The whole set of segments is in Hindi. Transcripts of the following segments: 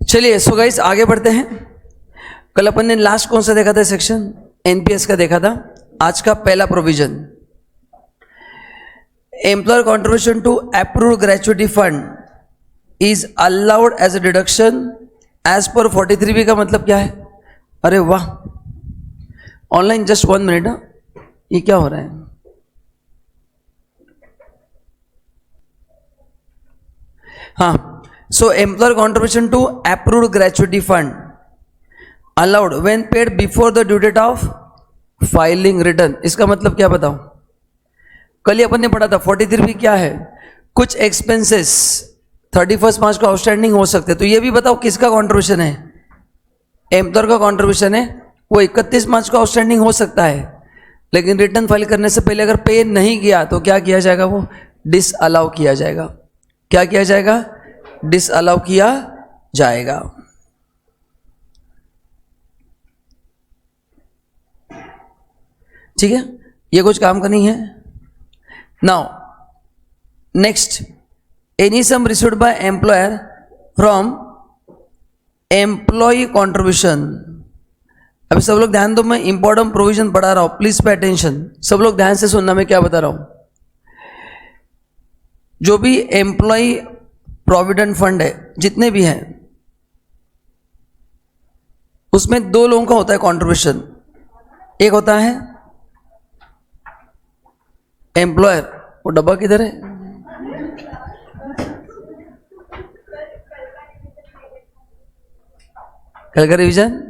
चलिए सो गाइस आगे बढ़ते हैं। कल अपन ने लास्ट कौन सा देखा था सेक्शन? एनपीएस का देखा था। आज का पहला provision, employer contribution to approved gratuity fund is allowed as a deduction as per 43B का मतलब क्या है? अरे वाह, ऑनलाइन जस्ट 1 मिनट। ये क्या हो रहा है? हाँ, so employer contribution to approved gratuity fund allowed when paid before the due date of filing return. इसका मतलब क्या बताओ? कल ही अपन ने पढ़ा था 43B क्या है? कुछ एक्सपेंसेस 31 मार्च को आउटस्टैंडिंग हो सकते हैं। तो ये भी बताओ किसका कॉन्ट्रीब्यूशन है? एम्प्लॉयर का कॉन्ट्रीब्यूशन है। वो 31 मार्च को आउटस्टैंडिंग हो सकता है, लेकिन रिटर्न फाइल करने से पहले अगर पे नहीं किया तो क्या किया जाएगा? वो डिसअलाउ किया जाएगा। क्या किया जाएगा? डिसअलाउ किया जाएगा। ठीक है, ये कुछ काम का नहीं है। Now next, any sum received by employer from employee contribution. अभी सब लोग ध्यान दो, मैं इंपॉर्टेंट प्रोविजन पढ़ा रहा हूं, प्लीज पे अटेंशन। सब लोग ध्यान से सुनना, मैं क्या बता रहा हूं। जो भी एम्प्लॉय प्रोविडेंट फंड है, जितने भी हैं, उसमें 2 लोगों का होता है कंट्रीब्यूशन। एक होता है एम्प्लॉयर, वो डब्बा किधर है? कल का रिविजन।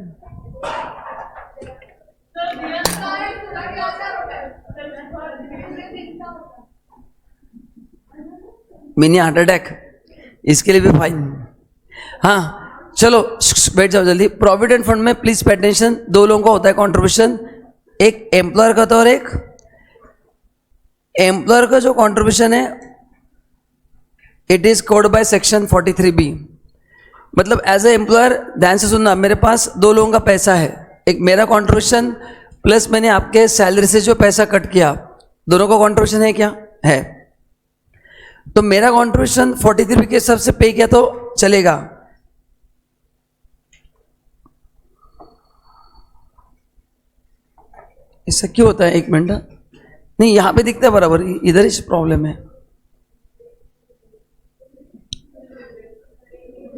मिनी हार्ट अटैक, इसके लिए भी फाइन। हाँ चलो बैठ जाओ जल्दी। प्रोविडेंट फंड में प्लीज पे अटेंशन, 2 लोगों का होता है कंट्रीब्यूशन, एक एम्प्लॉयर का तो और एक एम्प्लॉयर का जो कंट्रीब्यूशन है it is covered by section 43B। मतलब एज ए एम्प्लॉयर, ध्यान से सुनना, मेरे पास 2 लोगों का पैसा है, एक मेरा कंट्रीब्यूशन प्लस मैंने आपके सैलरी से जो पैसा कट किया, दोनों का कंट्रीब्यूशन है क्या? है। तो मेरा कंट्रीब्यूशन 43B के हिसाब से पे किया तो चलेगा। ऐसा क्यों होता है? 1 मिनट, नहीं यहां पे दिखता है बराबर, इधर ही प्रॉब्लम है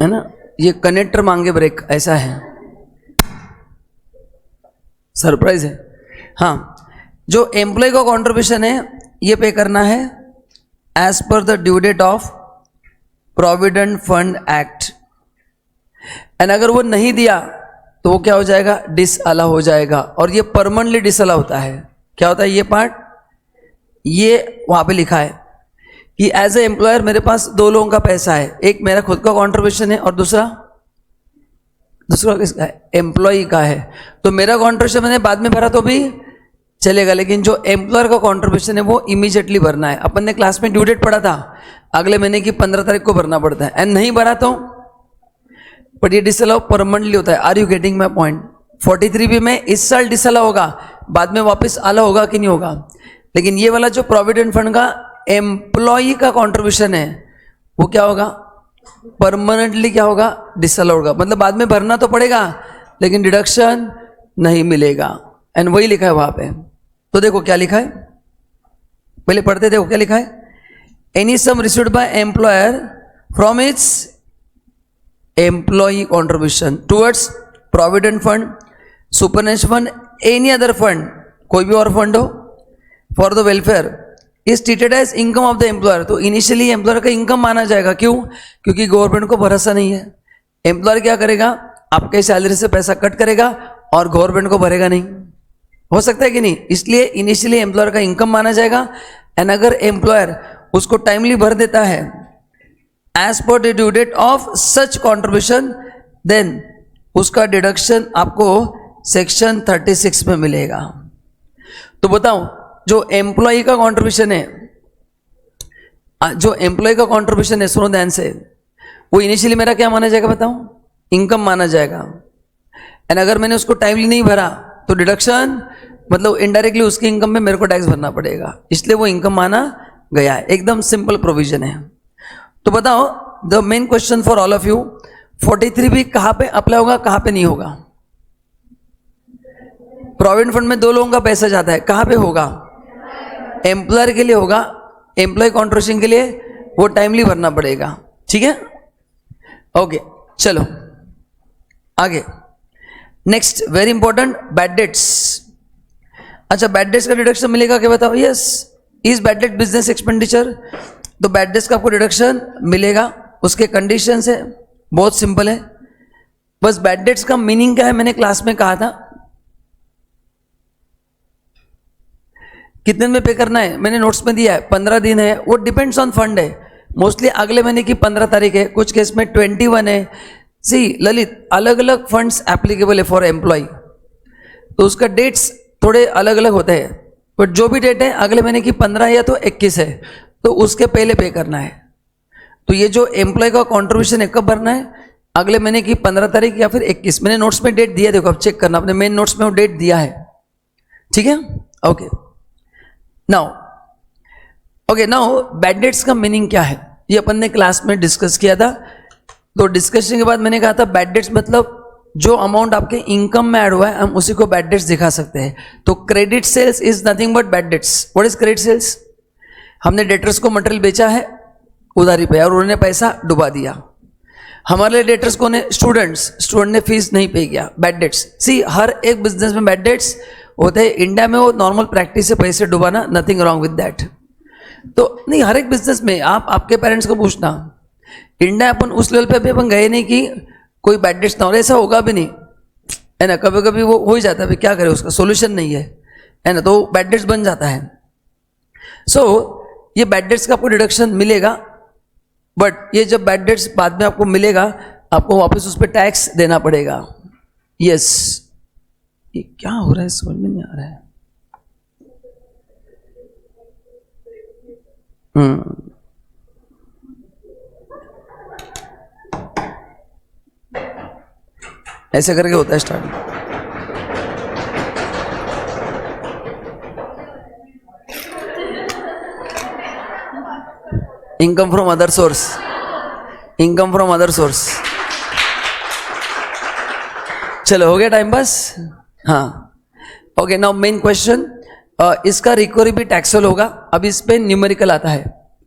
ना। ये कनेक्टर मांगे ब्रेक, ऐसा है, सरप्राइज है। हाँ, जो एम्प्लॉय का कंट्रीब्यूशन है ये पे करना है as per the due date of provident fund act, and अगर वो नहीं दिया तो वो क्या हो जाएगा? डिसअलाउ हो जाएगा। और ये परमानेंटली डिसअलाउ होता है। क्या होता है ये पार्ट? ये वहां पे लिखा है कि एज ए एम्प्लॉयर मेरे पास 2 लोगों का पैसा है, एक मेरा खुद का कंट्रीब्यूशन है और दूसरा किसका है? एम्प्लॉय का है। तो मेरा कंट्रीब्यूशन मैंने बाद में भरा तो भी चलेगा, लेकिन जो एम्प्लॉयर का कंट्रीब्यूशन है वो इमीडिएटली भरना है। अपन ने क्लास में ड्यू डेट पढ़ा था, अगले महीने की 15 तारीख को भरना पड़ता है, एंड नहीं भरा तो बट ये डिसअलाउ परमानेंटली होता है। Are you getting my point? 43B में इस साल डिसअलाउ होगा, बाद में वापस अलाउ होगा कि नहीं होगा। लेकिन ये वाला जो प्रोविडेंट फंड का एम्प्लॉय का कंट्रीब्यूशन है वो क्या होगा? परमानेंटली क्या होगा? डिसअलाउ होगा। मतलब बाद में भरना तो पड़ेगा लेकिन डिडक्शन नहीं मिलेगा, एंड वही लिखा है वहां पे। तो देखो क्या लिखा है, पहले पढ़ते देखो क्या लिखा है। Any sum received by employer from its employee contribution towards provident fund, superannuation fund, any other fund, कोई भी और फंड हो, for the welfare is treated as income of the employer. तो इनिशियली एम्प्लॉयर का इनकम माना जाएगा। क्यों? क्योंकि गवर्नमेंट को भरोसा नहीं है। एम्प्लॉयर क्या करेगा? आपके सैलरी से पैसा कट करेगा और गवर्नमेंट को भरेगा नहीं। हो सकता है कि नहीं? इसलिए इनिशियली एम्प्लॉयर का इनकम माना जाएगा, एंड अगर एम्प्लॉयर उसको टाइमली भर देता है as per the due date of such contribution, then उसका डिडक्शन आपको सेक्शन 36 में मिलेगा। तो बताओ, जो एम्प्लॉय का कंट्रीब्यूशन है, सुनो ध्यान से, वो इनिशियली मेरा क्या माना जाएगा बताओ? इनकम माना जाएगा। एंड अगर मैंने उसको टाइमली नहीं भरा तो डिडक्शन, मतलब इनडायरेक्टली उसकी इनकम में मेरे को टैक्स भरना पड़ेगा, इसलिए वो इनकम माना गया है। एकदम सिंपल प्रोविजन है। तो बताओ, the main question for all of you, 43 भी कहाँ पे अप्लाई होगा, कहाँ पे नहीं होगा? प्रोविडेंट फंड में 2 लोगों का पैसा जाता है, कहाँ पे होगा? एम्प्लॉयर के लिए होगा, एम्प्लॉय कॉन्ट्रीब्यूशन के लिए वो टाइमली भरना पड़ेगा, ठीक है? ओके, चलो आगे। Next very important, bad debts. अच्छा, बैड डेट्स का डिडक्शन मिलेगा क्या, बताओ? Yes, is bad debt business expenditure? तो बैड डेट्स का आपको डिडक्शन मिलेगा। उसके कंडीशंस है, बहुत सिंपल है। बस बैड डेट्स का मीनिंग क्या है मैंने क्लास में कहा था। कितने दिन में पे करना है मैंने नोट्स में दिया है, 15 दिन है, वो डिपेंड्स ऑन फंड है। मोस्टली अगले महीने की 15 तारीख है, कुछ केस में 21 है। सी ललित, अलग अलग फंड्स एप्लीकेबल है फॉर एम्प्लॉय, तो उसका डेट्स थोड़े अलग अलग होते हैं, बट जो भी डेट है अगले महीने की 15 या तो 21 है, तो उसके पहले पे करना है। तो ये जो एम्प्लॉय का कॉन्ट्रीब्यूशन है कब भरना है? अगले महीने की 15 तारीख या फिर 21। मैंने नोट्स में डेट दिया, देखो अब चेक करना, अपने मेन नोट्स में वो डेट दिया है, ठीक है? ओके, नाउ बैड डेट्स का मीनिंग क्या है ये अपन ने क्लास में डिस्कस किया था। तो डिस्कशन के बाद मैंने कहा था बैड डेट्स मतलब जो अमाउंट आपके इनकम में ऐड हुआ है हम उसी को बैड डेट्स दिखा सकते हैं। तो credit sales is nothing but bad debts. What is credit sales? हमने डेटर्स को मटेरियल बेचा है उधारी पे और उन्होंने पैसा डुबा दिया। हमारे डेटर्स को ने स्टूडेंट ने फीस नहीं पे किया, बैड डेट्स। सी, हर एक बिजनेस में बैड डेट्स होते हैं। इंडिया में वो नॉर्मल प्रैक्टिस है पैसे डुबाना, नथिंग रॉन्ग विद दैट। तो नहीं, हर एक बिजनेस में आप आपके पेरेंट्स को पूछना, इंडिया अपन उस लेवल पे अभी अपन गए नहीं कि कोई बैड डेट्स ना हो, ऐसा होगा भी नहीं, है ना? कभी कभी वो हो ही जाता है, क्या करें, उसका सोल्यूशन नहीं है ना? तो बैड डेट्स बन जाता है। सो ये बैड डेट्स का आपको डिडक्शन मिलेगा, बट ये जब बैड डेट्स बाद में आपको मिलेगा आपको वापस उस पर टैक्स देना पड़ेगा। यस, ये क्या हो रहा है समझ में नहीं आ रहा है। ऐसे करके होता है start. Income from other source, income from other source. चलो हो गया टाइम पास। हाँ, ओके, नाउ मेन क्वेश्चन, इसका रिकवरी भी टैक्सेबल होगा। अब इस पे न्यूमेरिकल आता है,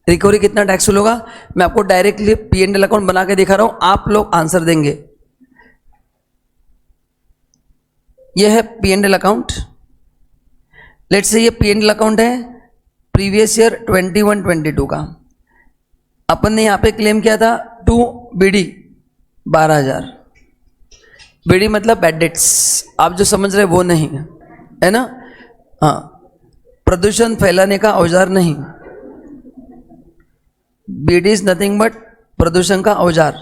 रिकवरी कितना टैक्सेबल होगा। मैं आपको डायरेक्टली P&L अकाउंट बना के दिखा रहा हूं, आप लोग आंसर देंगे। ये है P&L अकाउंट, लेट्स से ये P&L अकाउंट है प्रीवियस ईयर 21-22 का। अपन ने यहाँ पे क्लेम किया था 2 BD 12,000। BD मतलब बैड डेट्स, आप जो समझ रहे वो नहीं है ना? हाँ, प्रदूषण फैलाने का औजार नहीं, BD इज नथिंग बट प्रदूषण का औजार।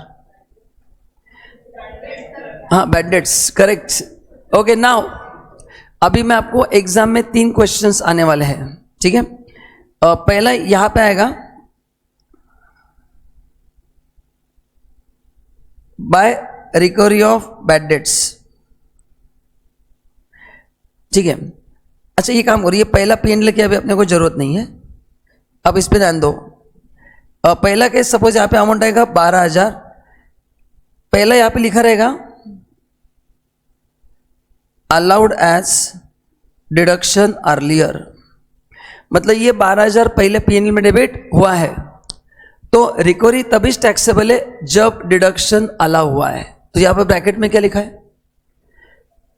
हाँ, bad debts, correct. Okay, now अभी मैं आपको एग्जाम में 3 क्वेश्चंस आने वाले हैं, ठीक है? पहला यहां पे आएगा, by recovery of bad debts, ठीक है? अच्छा, ये काम करिए, पहला P&L की अभी अपने को जरूरत नहीं है, अब इस पे ध्यान दो। पहला केस सपोज यहां पे अमाउंट आएगा 12,000, पहला यहां पे लिखा रहेगा अलाउड एज डिडक्शन अर्लियर, मतलब ये 12,000 पहले P&L में डेबिट हुआ है, तो रिकवरी तभी टैक्सेबल है जब डिडक्शन अलाउ हुआ है। तो यहां पर ब्रैकेट में क्या लिखा है?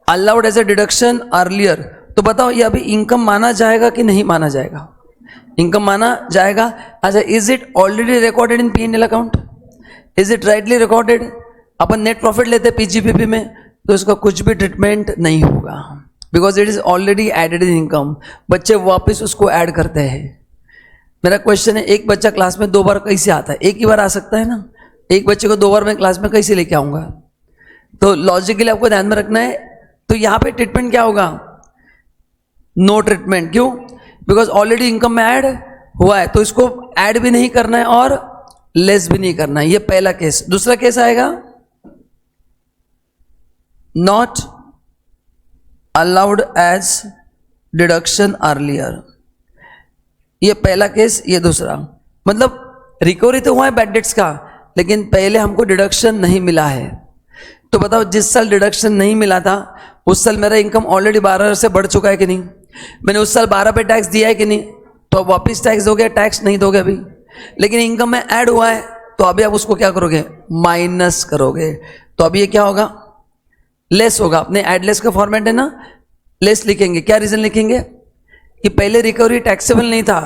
Allowed as a deduction earlier. तो बताओ ये अभी इनकम माना जाएगा कि नहीं माना जाएगा? इनकम माना जाएगा। अच्छा, is it already recorded in P&L account? Is it rightly recorded? Upon net profit लेते हैं PGPP में, तो इसका कुछ भी ट्रीटमेंट नहीं होगा, because it is already added in income. बच्चे वापस उसको ऐड करते हैं। मेरा क्वेश्चन है, एक बच्चा क्लास में 2 बार कैसे आता है? एक ही बार आ सकता है ना, एक बच्चे को 2 बार मैं क्लास में कैसे लेके आऊंगा? तो लॉजिकली आपको ध्यान में रखना है। तो यहां पे ट्रीटमेंट क्या होगा? No treatment. क्यों? बिकॉज ऑलरेडी इनकम में ऐड हुआ है, तो इसको ऐड भी नहीं करना है और लेस भी नहीं करना है। ये पहला केस। दूसरा केस आएगा not allowed as deduction earlier, ये पहला केस, ये दूसरा। मतलब रिकवरी तो हुआ है बैड डेट्स का, लेकिन पहले हमको डिडक्शन नहीं मिला है। तो बताओ जिस साल डिडक्शन नहीं मिला था उस साल मेरा इनकम ऑलरेडी 12 से बढ़ चुका है कि नहीं? मैंने उस साल 12 पे टैक्स दिया है कि नहीं? तो अब वापस टैक्स दोगे? टैक्स नहीं दोगे अभी। लेकिन इनकम में ऐड हुआ है तो अभी आप उसको क्या करोगे? माइनस करोगे। तो अभी ये क्या होगा? लेस होगा। अपने ऐड लेस का फॉर्मेट है ना, लेस लिखेंगे। क्या रीजन लिखेंगे? कि पहले रिकवरी टैक्सेबल नहीं था,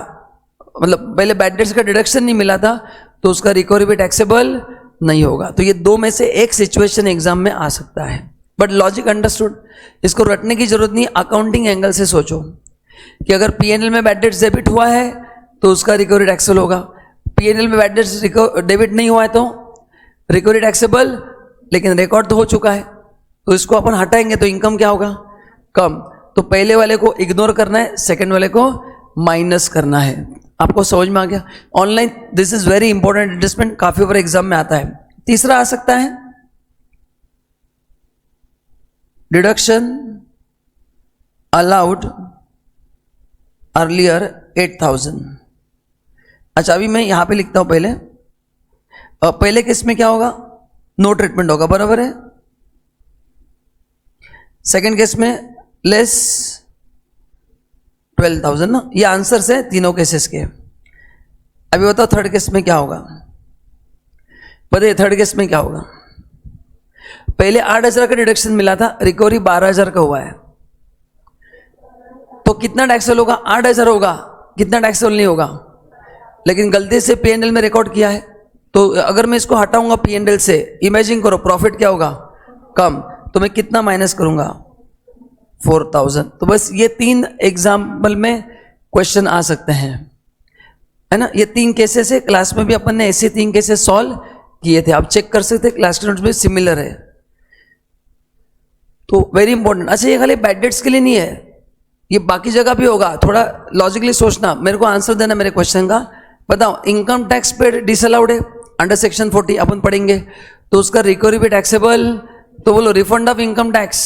मतलब पहले बैड डेट्स का डिडक्शन नहीं मिला था, तो उसका रिकवरी भी टैक्सेबल नहीं होगा। तो ये दो में से एक सिचुएशन एग्जाम में आ सकता है। बट लॉजिक अंडरस्टूड, इसको रटने की जरूरत नहीं। अकाउंटिंग एंगल से सोचो कि अगर पीएनएल में बैड डेट्स डेबिट हुआ है तो उसका रिकवरी टैक्सेबल होगा। पीएनएल में बैड डेट्स डेबिट नहीं हुआ है तो रिकवरी टैक्सेबल, लेकिन रिकॉर्ड तो हो चुका है, तो इसको अपन हटाएंगे तो इनकम क्या होगा? कम। तो पहले वाले को इग्नोर करना है, सेकंड वाले को माइनस करना है। आपको समझ में आ गया? Online this is very important adjustment, काफी बार एग्जाम में आता है। तीसरा आ सकता है डिडक्शन अलाउड अर्लियर 8,000। अच्छा, अभी मैं यहां पे लिखता हूं पहले केस में क्या होगा? नो ट्रीटमेंट होगा, बराबर है। सेकेंड केस में लेस 12,000 ना, ये आंसर्स है तीनों केसेस के। अभी बताओ थर्ड केस में क्या होगा? पता है थर्ड केस में क्या होगा? पहले 8,000 का डिडक्शन मिला था, रिकवरी 12,000 का हुआ है, तो कितना टैक्सेबल होगा? 8,000 होगा। कितना टैक्सेबल नहीं होगा? लेकिन गलती से पीएनएल में रिकॉर्ड किया है, तो अगर मैं इसको हटाऊंगा पीएनएल से, इमेजिन करो प्रॉफिट क्या होगा? कम। तो मैं कितना माइनस करूंगा? 4,000। तो बस ये 3 एग्जाम्पल में क्वेश्चन आ सकते हैं, है ना। ये 3 केसेस है, क्लास में भी अपन ने ऐसे 3 केसेस सॉल्व किए थे, आप चेक कर सकते हैं, क्लास के नोट्स में सिमिलर है। तो वेरी इंपॉर्टेंट। अच्छा, ये खाली बैड डेट्स के लिए नहीं है, ये बाकी जगह भी होगा। थोड़ा लॉजिकली सोचना, मेरे को आंसर देना मेरे क्वेश्चन का। बताओ इनकम टैक्स पे डिसअलाउड है अंडर सेक्शन 40, अपन पढ़ेंगे, तो उसका रिकवरी भी टैक्सेबल। तो बोलो refund of income tax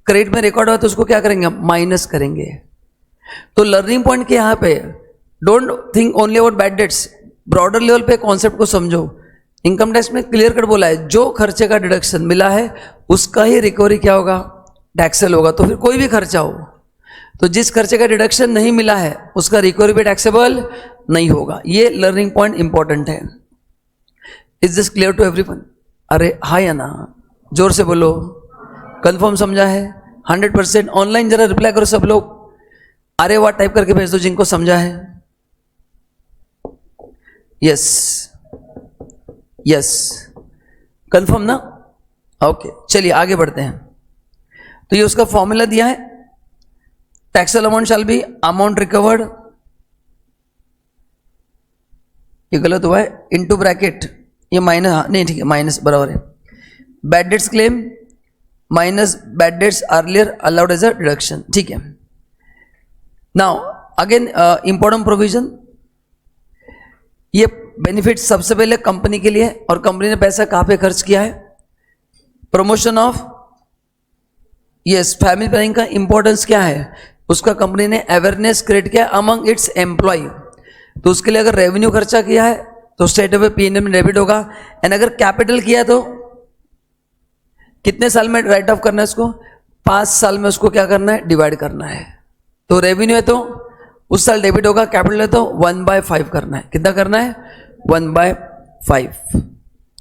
credit में रिकॉर्ड हुआ तो उसको क्या करेंगे? माइनस करेंगे। तो लर्निंग पॉइंट के यहाँ पे don't think only about bad debts, broader level पे कॉन्सेप्ट को समझो। इनकम टैक्स में क्लियर कट बोला है, जो खर्चे का डिडक्शन मिला है उसका ही रिकवरी क्या होगा? टैक्सेबल होगा। तो फिर कोई भी खर्चा हो, तो जिस खर्चे का डिडक्शन नहीं मिला है उसका रिकवरी भी टैक्सेबल नहीं होगा। ये लर्निंग पॉइंट इंपॉर्टेंट है। Is this clear to everyone? अरे हाँ या ना, जोर से बोलो। कंफर्म समझा है? 100%। ऑनलाइन जरा रिप्लाई करो सब लोग, अरे वाह टाइप करके भेज दो जिनको समझा है। यस यस, कंफर्म ना? ओके, चलिए आगे बढ़ते हैं। तो ये उसका फॉर्मूला दिया है, taxable amount shall be amount recovered, ये गलत हुआ है, इनटू ब्रैकेट ये माइनस, नहीं ठीक है, माइनस बराबर है, bad debts claim minus bad debts earlier allowed as a deduction. ठीक है। नाउ अगेन इंपॉर्टेंट प्रोविजन, ये बेनिफिट सबसे पहले कंपनी के लिए, और कंपनी ने पैसा कहां पे खर्च किया है? Promotion of, yes, family planning का इंपॉर्टेंस क्या है उसका कंपनी ने अवेयरनेस क्रिएट किया अमंग इट्स एम्प्लॉय। तो उसके लिए अगर रेवेन्यू खर्चा किया है तो स्टेट अवे पीएनएल में डेबिट होगा, एंड अगर कैपिटल किया तो कितने साल में राइट ऑफ करना है उसको? 5 साल में उसको क्या करना है? डिवाइड करना है। तो रेवेन्यू है तो उस साल डेबिट होगा, कैपिटल है तो 1/5 करना है। कितना करना है? 1/5,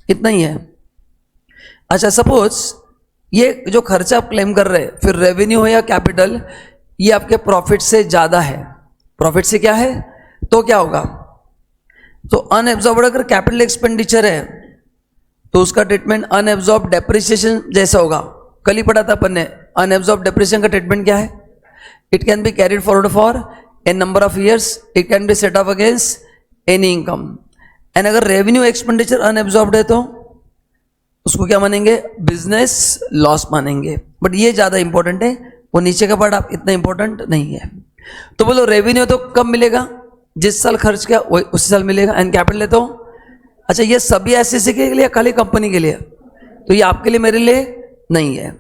इतना ही है। अच्छा, सपोज ये जो खर्चा आप क्लेम कर रहे हैं, फिर रेवेन्यू हो या कैपिटल, ये आपके प्रॉफिट से ज्यादा है। प्रॉफिट से क्या है तो क्या होगा? तो अनएब्जॉर्ब्ड अगर कैपिटल एक्सपेंडिचर है तो उसका ट्रीटमेंट अनएब्जॉर्ब डेप्रिसिएशन जैसा होगा। कल ही पढ़ा था अपन ने, अनएब्जॉर्ब डेप्रिसिएशन का ट्रीटमेंट क्या है? It can be carried forward for a number of years, it can B set of against any income. And अगर रेवेन्यू एक्सपेंडिचर अनएब्जॉर्ब्ड है तो उसको क्या मानेंगे? बिजनेस लॉस मानेंगे। बट ये ज्यादा इंपॉर्टेंट है, वो नीचे का पार्ट आप इतना इंपॉर्टेंट नहीं है। तो बोलो रेवेन्यू तो कब मिलेगा? जिस साल खर्च किया वही उसी साल मिलेगा। एंड कैपिटल है तो, अच्छा ये सभी एसएससी के लिए, खाली कंपनी के लिए? तो ये आपके लिए मेरे लिए नहीं है।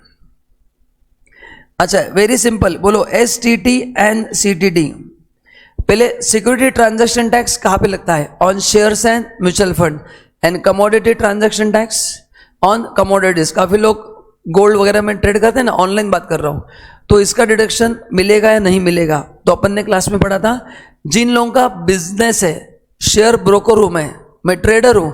अच्छा, वेरी सिंपल, बोलो एसटीटी एंड सीटीटी। पहले सिक्योरिटी ट्रांजैक्शन टैक्स कहां पे लगता है? On shares and mutual fund. And commodity transaction tax on commodities. काफी लोग गोल्ड वगैरह में ट्रेड करते हैं ना, ऑनलाइन बात कर रहा हूं, तो इसका डिडक्शन मिलेगा या नहीं मिलेगा? तो अपन ने क्लास में पढ़ा था, जिन लोगों का बिजनेस है, शेयर ब्रोकर हूं मैं ट्रेडर हूं,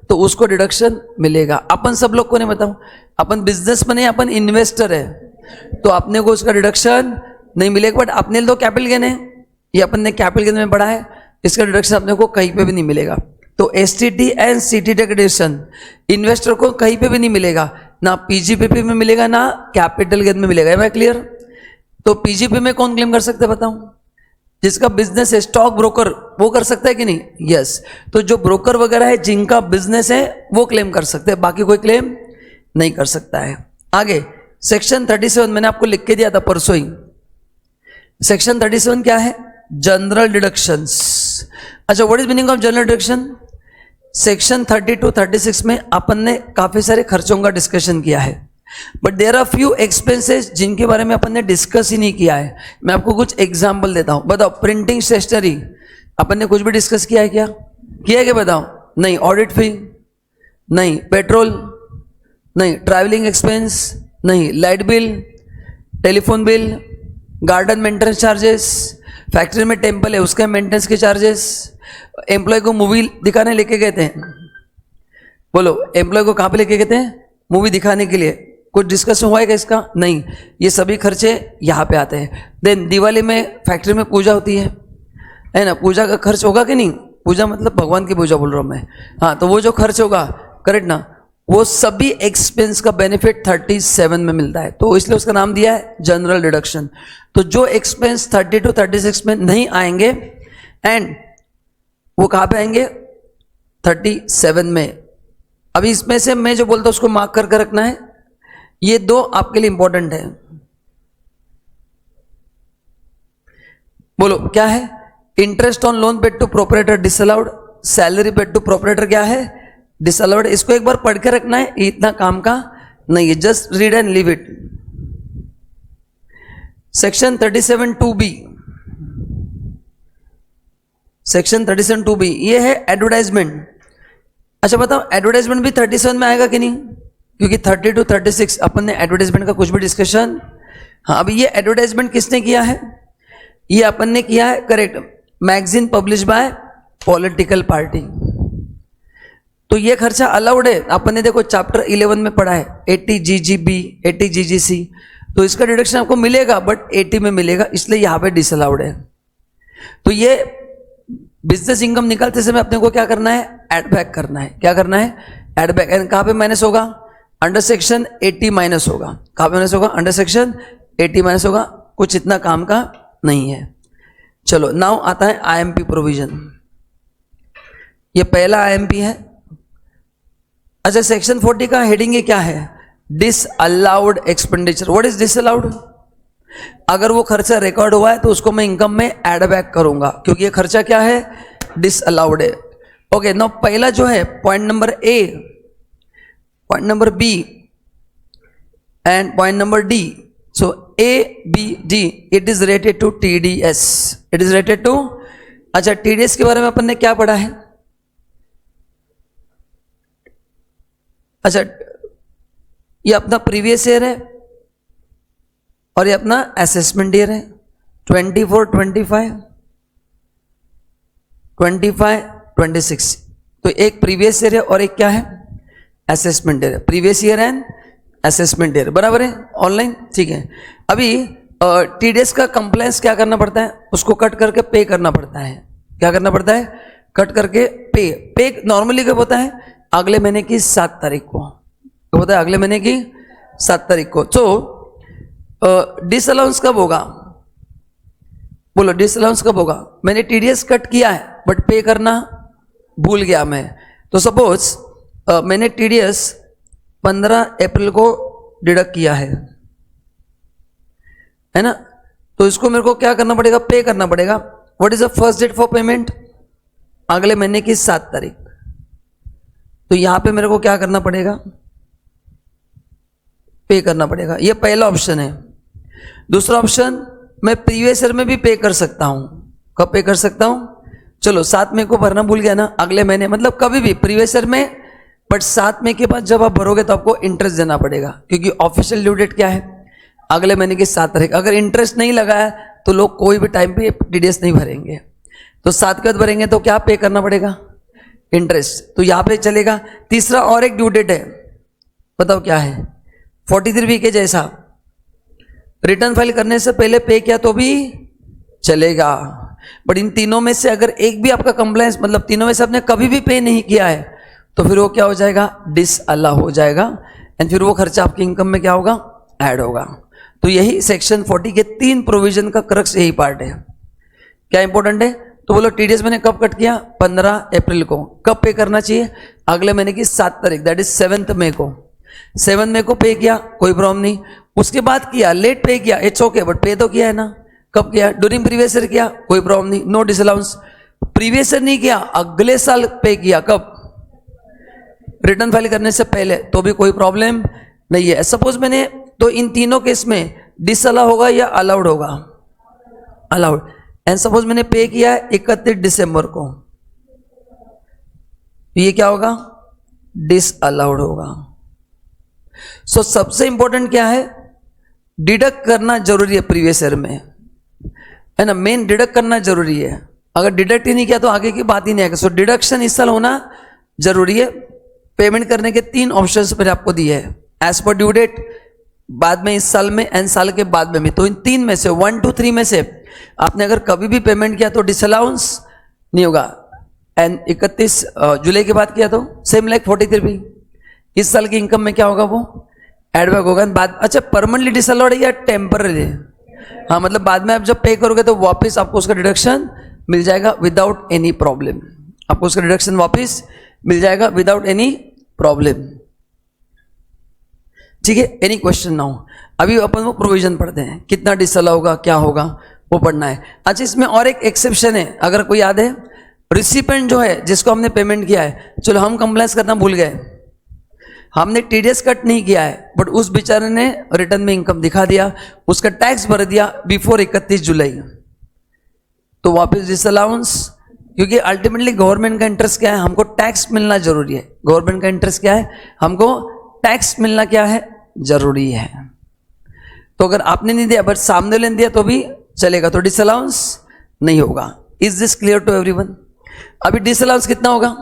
तो उसको डिडक्शन मिलेगा। अपन सब लोग को नहीं बताऊं, अपन बिजनेस में नहीं, अपन इन्वेस्टर है, तो अपने को उसका डिडक्शन नहीं मिलेगा। बट अपने तो कैपिटल गेन है, ये अपन ने कैपिटल गेन में पढ़ा है, इसका डिडक्शन अपने को कहीं पे भी नहीं मिलेगा। तो एसटीटी एंड सीटीटी का डिडक्शन इन्वेस्टर को कहीं पे भी नहीं मिलेगा, ना पीजीपीपी में मिलेगा ना कैपिटल गेन में मिलेगा। है क्लियर? तो पीजीपी में कौन क्लेम कर सकता है बताऊं? जिसका बिजनेस है, स्टॉक ब्रोकर, वो कर सकता है कि नहीं? यस। तो जो ब्रोकर वगैरह है, जिनका बिजनेस है, वो क्लेम कर सकते हैं, बाकी कोई क्लेम नहीं कर सकता है। आगे सेक्शन 37 मैंने आपको लिख के दिया था परसों ही। सेक्शन 37 क्या है? General deductions. अच्छा, what is meaning of general deduction? Section 32-36 में अपन ने काफी सारे खर्चों का डिस्कशन किया है, but there are few expenses जिनके बारे में अपन ने डिस्कस ही नहीं किया है। मैं आपको कुछ एग्जांपल देता हूं, बताओ। प्रिंटिंग स्टेशनरी अपन ने कुछ भी डिस्कस किया है क्या? किया है क्या बताओ? नहीं। ऑडिट फी नहीं, पेट्रोल नहीं, ट्रैवलिंग एक्सपेंस नहीं, light bill, telephone bill, garden maintenance charges, factory में टेम्पल है उसका मेंटेनेंस के चार्जेस, एम्प्लॉय को मूवी दिखाने लेके गए थे, बोलो एम्प्लॉय को कहाँ पे लेके गए थे? मूवी दिखाने के लिए। कुछ डिस्कशन हुआ है क्या इसका? नहीं। ये सभी खर्चे यहाँ पे आते हैं। देन दिवाली में फैक्ट्री में पूजा होती है ना, पूजा का खर्च होगा कि नहीं? पूजा मतलब भगवान की पूजा बोल रहा हूँ मैं। हाँ, तो वो जो खर्च होगा, करेक्ट ना, वो सभी एक्सपेंस का बेनिफिट 37 में मिलता है, तो इसलिए उसका नाम दिया है जनरल डिडक्शन। तो जो एक्सपेंस 32-36 में नहीं आएंगे एंड वो कहाँ पे आएंगे? 37 में। अभी इसमें से मैं जो बोलता हूं उसको मार्क करके रखना है, ये दो आपके लिए इंपॉर्टेंट है। बोलो क्या है? Interest on loan paid to proprietor disallowed, salary paid to proprietor क्या है? डिसअलाउड। इसको एक बार पढ़ के रखना है, इतना काम का नहीं है, just read and leave it. Section 37(2)(b), section 37(2)(b) ये है एडवर्टाइजमेंट। अच्छा बताओ, एडवर्टाइजमेंट भी 37 में आएगा कि नहीं? क्योंकि 32-36 अपन ने एडवर्टाइजमेंट का कुछ भी डिस्कशन। हाँ, अभी ये एडवर्टाइजमेंट किसने किया है? ये अपन ने किया है, correct. Magazine publish by political party, तो ये खर्चा अलाउड है। अपन ने देखो चैप्टर 11 में पढ़ा है 80 GGB 80 GGC, तो इसका डिडक्शन आपको मिलेगा बट 80 में मिलेगा, इसलिए यहाँ पे डिसअलाउड है। तो ये बिजनेस इनकम निकालते समय अपने को क्या करना है? एड बैक करना है। क्या करना है? Add back. एंड कहाँ पे माइनस होगा? अंडर सेक्शन 80 माइनस होगा। कहाँ पे माइनस होगा? अंडर सेक्शन 80 माइनस होगा। कुछ इतना काम का नहीं है। चलो नाउ आता है IMP प्रोविजन। ये पहला IMP है। अच्छा, सेक्शन 40 का हेडिंग क्या है? Disallowed expenditure. What is disallowed? अगर वो खर्चा रिकॉर्ड हुआ है तो उसको मैं इनकम में एड बैक करूंगा, क्योंकि ये खर्चा क्या है? डिसअलाउड है। ओके, नाउ पहला जो है point number A, point number B and point number D। So A, B, D, it is related to TDS। It is related to, अच्छा TDS के बारे में अपन ने क्या पढ़ा है? अच्छा, ये अपना प्रीवियस ईयर है और ये अपना असेसमेंट ईयर है। 24-25, 25-26। तो एक प्रीवियस ईयर है और एक क्या है? असेसमेंट ईयर है। Previous year and assessment year, बराबर है? ऑनलाइन, ठीक है। अभी TDS का कंप्लायंस क्या करना पड़ता है? उसको कट करके पे करना पड़ता है। क्या करना पड़ता है? कट करके पे नॉर्मली कब होता है? अगले महीने की 7 तारीख को। कब होता है? अगले महीने की 7 तारीख को। तो डिसअलाउंस कब होगा? बोलो डिसअलाउंस कब होगा? मैंने TDS कट किया है बट पे करना भूल गया मैं। तो सपोज मैंने TDS 15 अप्रैल को डिडक्ट किया है ना, तो इसको मेरे को क्या करना पड़ेगा? पे करना पड़ेगा। What is the first date for payment? अगले महीने की 7 तारीख। तो यहां पे मेरे को क्या करना पड़ेगा? पे करना पड़ेगा। ये पहला ऑप्शन है। दूसरा ऑप्शन, मैं प्रीवियस ईयर में भी पे कर सकता हूं। कब पे कर सकता हूं? चलो 7 मई को भरना भूल गया ना, अगले महीने मतलब कभी भी प्रीवियस ईयर में बट 7 मई के बाद जब आप भरोगे तो आपको इंटरेस्ट देना पड़ेगा, क्योंकि ऑफिशियल ड्यू डेट क्या है, अगले महीने की 7 तारीख। अगर इंटरेस्ट नहीं लगा है तो लोग कोई भी टाइम पे टीडीएस नहीं भरेंगे, तो 7 के बाद भरेंगे तो क्या पे करना पड़ेगा, इंटरेस्ट, तो यहाँ पे चलेगा। तीसरा और एक ड्यू डेट है, बताओ क्या है, 43 के जैसा रिटर्न फाइल करने से पहले पे किया तो भी चलेगा, बट इन तीनों में से अगर एक भी आपका कंप्लायंस, मतलब तीनों में से आपने कभी भी पे नहीं किया है तो फिर वो क्या हो जाएगा, डिसअलाउ हो जाएगा, एंड फिर वो खर्चा आपकी इनकम में क्या होगा, ऐड होगा। तो यही सेक्शन 40 के 3 प्रोविजन का क्रक्स यही पार्ट है। क्या इंपॉर्टेंट है, तो बोलो टीडीएस मैंने कब कट किया, 15 अप्रैल को। कब पे करना चाहिए, अगले महीने की 7 तारीख, दैट इज 7 मई को। 7 मई को पे किया, कोई प्रॉब्लम नहीं। उसके बाद किया, लेट पे किया, इट्स ओके, बट पे तो किया है ना। कब किया, ड्यूरिंग प्रीवियस ईयर किया, कोई प्रॉब्लम नहीं, नो डिसअलाउंस। प्रीवियस ईयर नहीं किया, अगले साल पे किया, कब, रिटर्न फाइल करने से पहले, तो भी कोई प्रॉब्लम नहीं है। सपोज मैंने, तो इन तीनों केस में डिसअलाउ होगा या अलाउड होगा, अलाउड। एंड सपोज मैंने पे किया 31 दिसंबर को, ये क्या होगा, डिसअलाउड होगा। सो सबसे इंपॉर्टेंट क्या है, डिडक्ट करना जरूरी है प्रीवियस ईयर में, है ना, मेन डिडक्ट करना जरूरी है। अगर डिडक्ट ही नहीं किया तो आगे की बात ही नहीं आएगी। सो डिडक्शन इस साल होना जरूरी है। पेमेंट करने के 3 ऑप्शंस मैंने आपको दिए हैं, एज पर ड्यू डेट, बाद में, इस साल में, एंड साल के बाद में भी। तो इन 3 में से 1 to 3 में से आपने अगर कभी भी पेमेंट किया तो डिसअलाउंस नहीं होगा, एंड 31 जुलाई के बाद किया तो सेम लाइक 43 भी, इस साल की इनकम में क्या होगा, वो एडबैक होगा। बाद, अच्छा, परमानेंटली डिसअलाउड है या टेम्पररी, हाँ, मतलब बाद में आप जब पे करोगे तो वापस आपको उसका डिडक्शन मिल जाएगा विदाउट एनी प्रॉब्लम, आपको उसका डिडक्शन वापस मिल जाएगा विदाउट एनी प्रॉब्लम। ठीक है, एनी क्वेश्चन ना हो। अभी अपन वो प्रोविजन पढ़ते हैं, कितना डिसअलाउ होगा, क्या होगा, वो पढ़ना है। अच्छा, इसमें और एक एक्सेप्शन है, अगर कोई याद है, रिसिपेंट जो है, जिसको हमने पेमेंट किया है, चलो हम कंप्लायंस करना भूल गए, हमने टीडीएस कट नहीं किया है, बट उस बेचारे ने रिटर्न में इनकम दिखा दिया, उसका टैक्स भर दिया बिफोर 31 जुलाई, तो वापस डिसअलाउंस, क्योंकि अल्टीमेटली गवर्नमेंट का इंटरेस्ट क्या है, हमको टैक्स मिलना जरूरी है। गवर्नमेंट का इंटरेस्ट क्या है, हमको टैक्स मिलना क्या है, जरूरी है। तो अगर आपने नहीं दिया बट सामने लेने दिया तो भी चलेगा, तो डिसअलाउंस नहीं होगा। Is this clear to everyone? अभी डिसअलाउंस कितना होगा,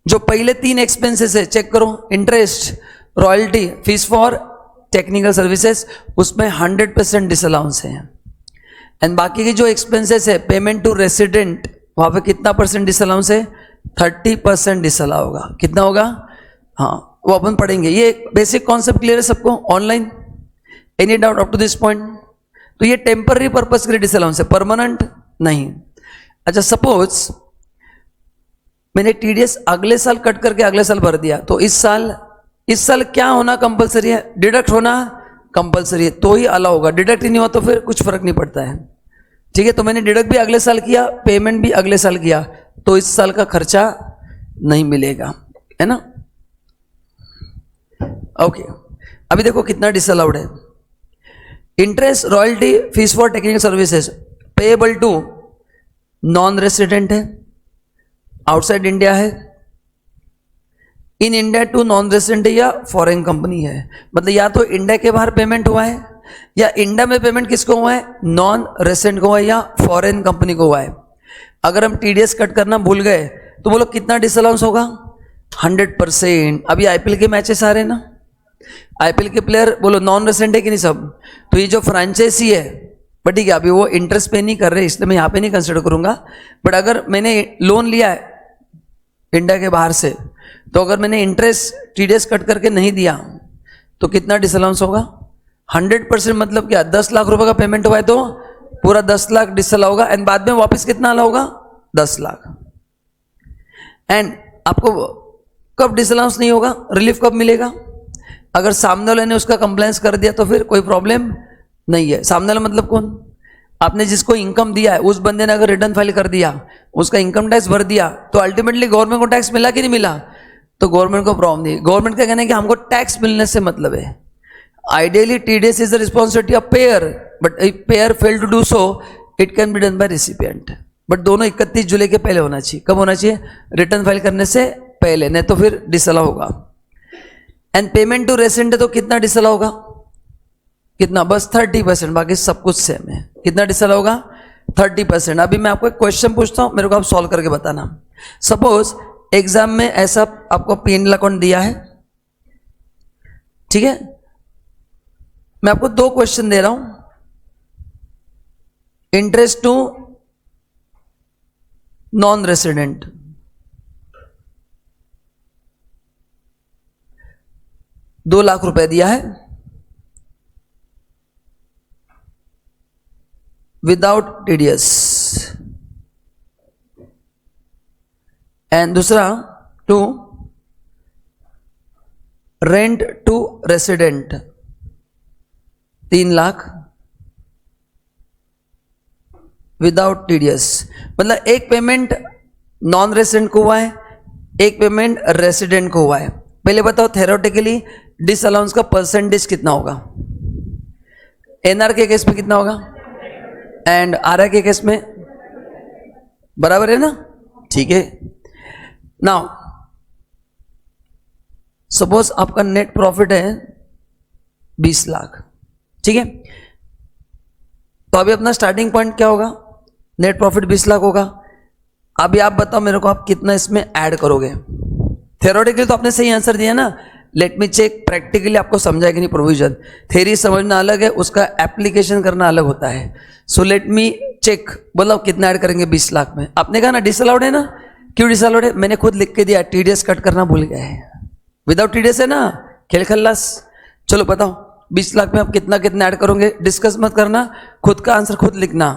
जो पहले 3 एक्सपेंसेस है चेक करो, interest, royalty, fees for technical services, उसमें 100% डिसअलाउंस है। एंड बाकी की जो एक्सपेंसेस है, पेमेंट टू रेसिडेंट, वहां पे कितना परसेंट डिसअलाउंस है, 30% डिसअलाउ होगा। कितना होगा, हाँ, वो अपन पढ़ेंगे। ये बेसिक कॉन्सेप्ट क्लियर है सबको online? Any doubt up to this point? तो ये टेम्पररी पर्पज के लिए डिसअलाउंस है, परमानेंट नहीं। अच्छा, सपोज मैंने टीडीएस अगले साल कट करके अगले साल भर दिया, तो इस साल क्या होना कंपलसरी है, डिडक्ट होना कंपलसरी है, तो ही अलाउ होगा। डिडक्ट ही नहीं हुआ तो फिर कुछ फर्क नहीं पड़ता है। ठीक है, तो मैंने डिडक्ट भी अगले साल किया, पेमेंट भी अगले साल किया, तो इस साल का खर्चा नहीं मिलेगा, है ना। ओके, अभी देखो कितना डिसअलाउड है। Interest, royalty, fees for technical services payable to non resident है, आउटसाइड इंडिया है, in India to non resident है, या फॉरेन कंपनी है। मतलब या तो इंडिया के बाहर पेमेंट हुआ है, या इंडिया में पेमेंट किसको हुआ है, नॉन रेसिडेंट को हुआ है, या फॉरेन कंपनी को हुआ है। अगर हम टीडीएस कट करना भूल गए तो बोलो कितना डिसअलाउंस होगा, 100%। अभी आईपीएल के मैचेस आ रहे हैं ना, आईपीएल के प्लेयर बोलो नॉन रेसिडेंट है कि नहीं सब, तो ये जो फ्रेंचाइजी है, बट ठीक है, अभी वो इंटरेस्ट पे नहीं कर रहे, इसलिए मैं यहाँ पे नहीं कंसिडर करूँगा। बट अगर मैंने लोन लिया है इंडिया के बाहर से, तो अगर मैंने इंटरेस्ट टीडीएस कट करके नहीं दिया तो कितना डिसअलाउंस होगा, 100%। मतलब क्या, 10 लाख रुपए का पेमेंट हुआ है तो पूरा 10 लाख डिसअलाउ होगा, एंड बाद में वापस कितना अलाउ होगा, 10 लाख। एंड आपको कब डिसअलाउंस नहीं होगा, रिलीफ कब मिलेगा, अगर सामने वाले ने उसका कंप्लेंस कर दिया तो फिर कोई प्रॉब्लम नहीं है। सामने वाला मतलब कौन, आपने जिसको इनकम दिया है उस बंदे ने अगर रिटर्न फाइल कर दिया, उसका इनकम टैक्स भर दिया, तो अल्टीमेटली गवर्नमेंट को टैक्स मिला कि नहीं मिला, तो गवर्नमेंट को प्रॉब्लम नहीं। गवर्नमेंट का कहना है कि हमको टैक्स मिलने से मतलब है। Ideally TDS is the responsibility of payer, but if payer fail to do so it can be done by recipient. But दोनों 31 जुलाई के पहले होना चाहिए। कब होना चाहिए, रिटर्न फाइल करने से पहले, नहीं तो फिर डिसअलाउ होगा। एंड पेमेंट टू रेसिडेंट है तो कितना डिसअलाउ होगा, कितना, बस 30%, बाकी सब कुछ सेम है। कितना डिसअलाउ होगा, 30%। अभी मैं आपको एक क्वेश्चन पूछता हूं, मेरे को आप सॉल्व करके बताना। सपोज एग्जाम में ऐसा आपको P&L अकाउंट दिया है, ठीक है, मैं आपको 2 क्वेश्चन दे रहा हूं। इंटरेस्ट टू नॉन रेसिडेंट, ₹2,00,000 दिया है विदाउट TDS, एंड दूसरा to rent to resident 3,00,000 without TDS। मतलब एक पेमेंट नॉन रेसिडेंट को हुआ है, एक पेमेंट रेसिडेंट को हुआ है। पहले बताओ थेरोटिकली डिसअलाउंस का परसेंटेज कितना होगा, NR के केस में कितना होगा एंड RI के केस में, बराबर है ना, ठीक है। नाउ सपोज आपका नेट प्रॉफिट है 20,00,000, ठीक है, तो अभी अपना स्टार्टिंग पॉइंट क्या होगा, नेट प्रॉफिट 20,00,000 होगा। अभी आप बताओ मेरे को आप कितना इसमें ऐड करोगे। थ्योरेटिकली तो आपने सही आंसर दिया ना, लेट मी चेक प्रैक्टिकली आपको समझाएगा नहीं प्रोविजन। थ्योरी समझना अलग है, उसका एप्लीकेशन करना अलग होता है। सो लेट मी चेक, बोलो कितना ऐड करेंगे 20,00,000 में। आपने कहा ना डिसअलाउड है ना, क्यों डिसअलाउड है, मैंने खुद लिख के दिया, TDS कट करना भूल गए हैं, विदाउट TDS है ना, खेल खल्लास। चलो बताओ 20,00,000 में आप कितना कितना ऐड करोगे, डिस्कस मत करना, खुद का आंसर खुद लिखना।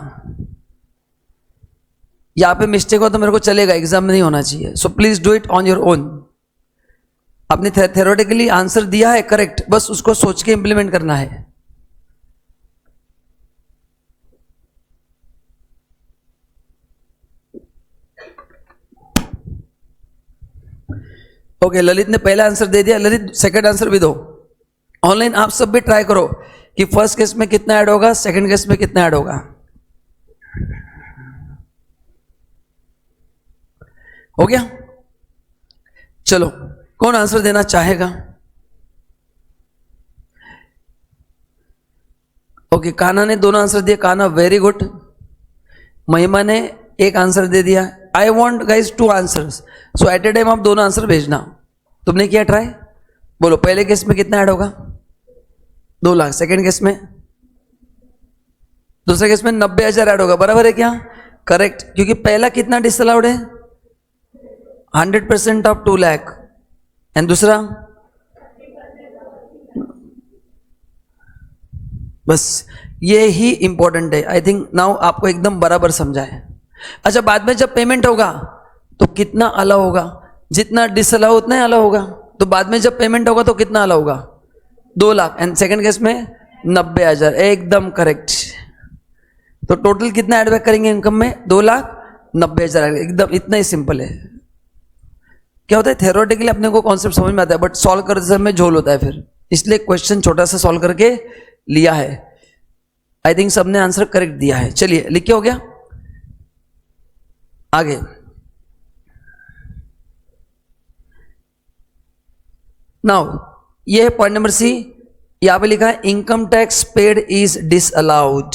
यहां पे मिस्टेक हो तो मेरे को चलेगा, एग्जाम में नहीं होना चाहिए। So please do it on your own. आपने थ्योरेटिकली आंसर दिया है करेक्ट, बस उसको सोच के इंप्लीमेंट करना है। ओके, ललित ने पहला आंसर दे दिया, ललित सेकंड आंसर भी दो। ऑनलाइन आप सब भी ट्राई करो कि फर्स्ट केस में कितना ऐड होगा, सेकंड केस में कितना ऐड होगा। हो गया, चलो कौन आंसर देना चाहेगा। ओके, कान्हा ने दोनों आंसर दिए, कान्हा वेरी गुड। महिमा ने एक आंसर दे दिया। I want guys 2 answers, so at a time आप दोनों आंसर भेजना। तुमने किया ट्राई, बोलो पहले केस में कितना ऐड होगा, 2,00,000, सेकेंड केस में, दूसरे केस में 90,000 ऐड होगा, बराबर है क्या, करेक्ट। क्योंकि पहला कितना डिसअलाउड है, 100% ऑफ 2,00,000, एंड दूसरा बस ये ही इंपॉर्टेंट है। आई थिंक नाउ आपको एकदम बराबर समझा है। अच्छा, बाद में जब पेमेंट होगा तो कितना अलाउ होगा, जितना डिसअलाउ उतना ही अलाउ होगा। तो बाद में जब पेमेंट होगा तो कितना अलाउ होगा, 2,00,000, एंड सेकंड केस में 90,000, एकदम करेक्ट। तो टोटल कितना एड बैक करेंगे इनकम में, 2,90,000, एकदम इतना ही सिंपल है। क्या होता है थ्योरेटिकली अपने को कॉन्सेप्ट समझ में आता है, बट सॉल्व करते समय झोल होता है फिर, इसलिए क्वेश्चन छोटा सा सॉल्व करके लिया है। आई थिंक सबने आंसर करेक्ट दिया है। चलिए लिख के हो गया, आगे नाउ ये है पॉइंट नंबर सी। यहां पे लिखा है income tax paid is disallowed.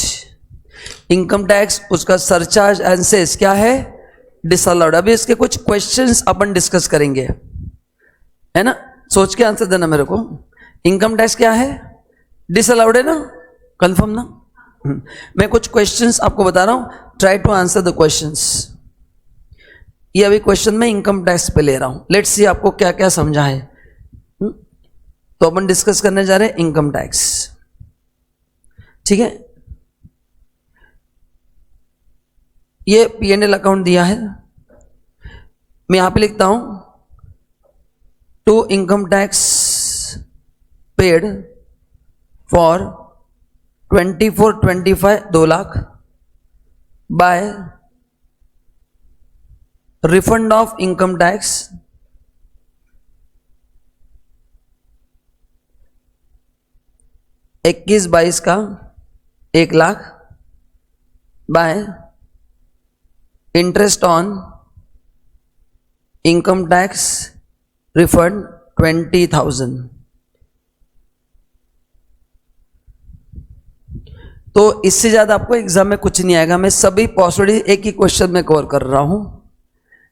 Income tax उसका सरचार्ज एंड सेस क्या है, डिसअलाउड। अभी इसके कुछ क्वेश्चंस अपन डिस्कस करेंगे, है ना, सोच के आंसर देना मेरे को। इनकम टैक्स क्या है, डिसअलाउड है ना, कंफर्म ना। मैं कुछ क्वेश्चंस आपको बता रहा हूं, try to answer the questions. ये अभी क्वेश्चन में इनकम टैक्स पे ले रहा हूं, लेट्स सी आपको क्या क्या समझा है। तो अपन डिस्कस करने जा रहे हैं इनकम टैक्स, ठीक है। ये P&L अकाउंट दिया है, मैं यहां पे लिखता हूं to income tax paid for 24-25 2,00,000 by refund of income tax 21-22 का 1,00,000 by interest on income tax refund 20,000। तो इससे ज्यादा आपको एग्जाम में कुछ नहीं आएगा। मैं सभी पॉसिबिलिटी एक ही क्वेश्चन में कवर कर रहा हूं,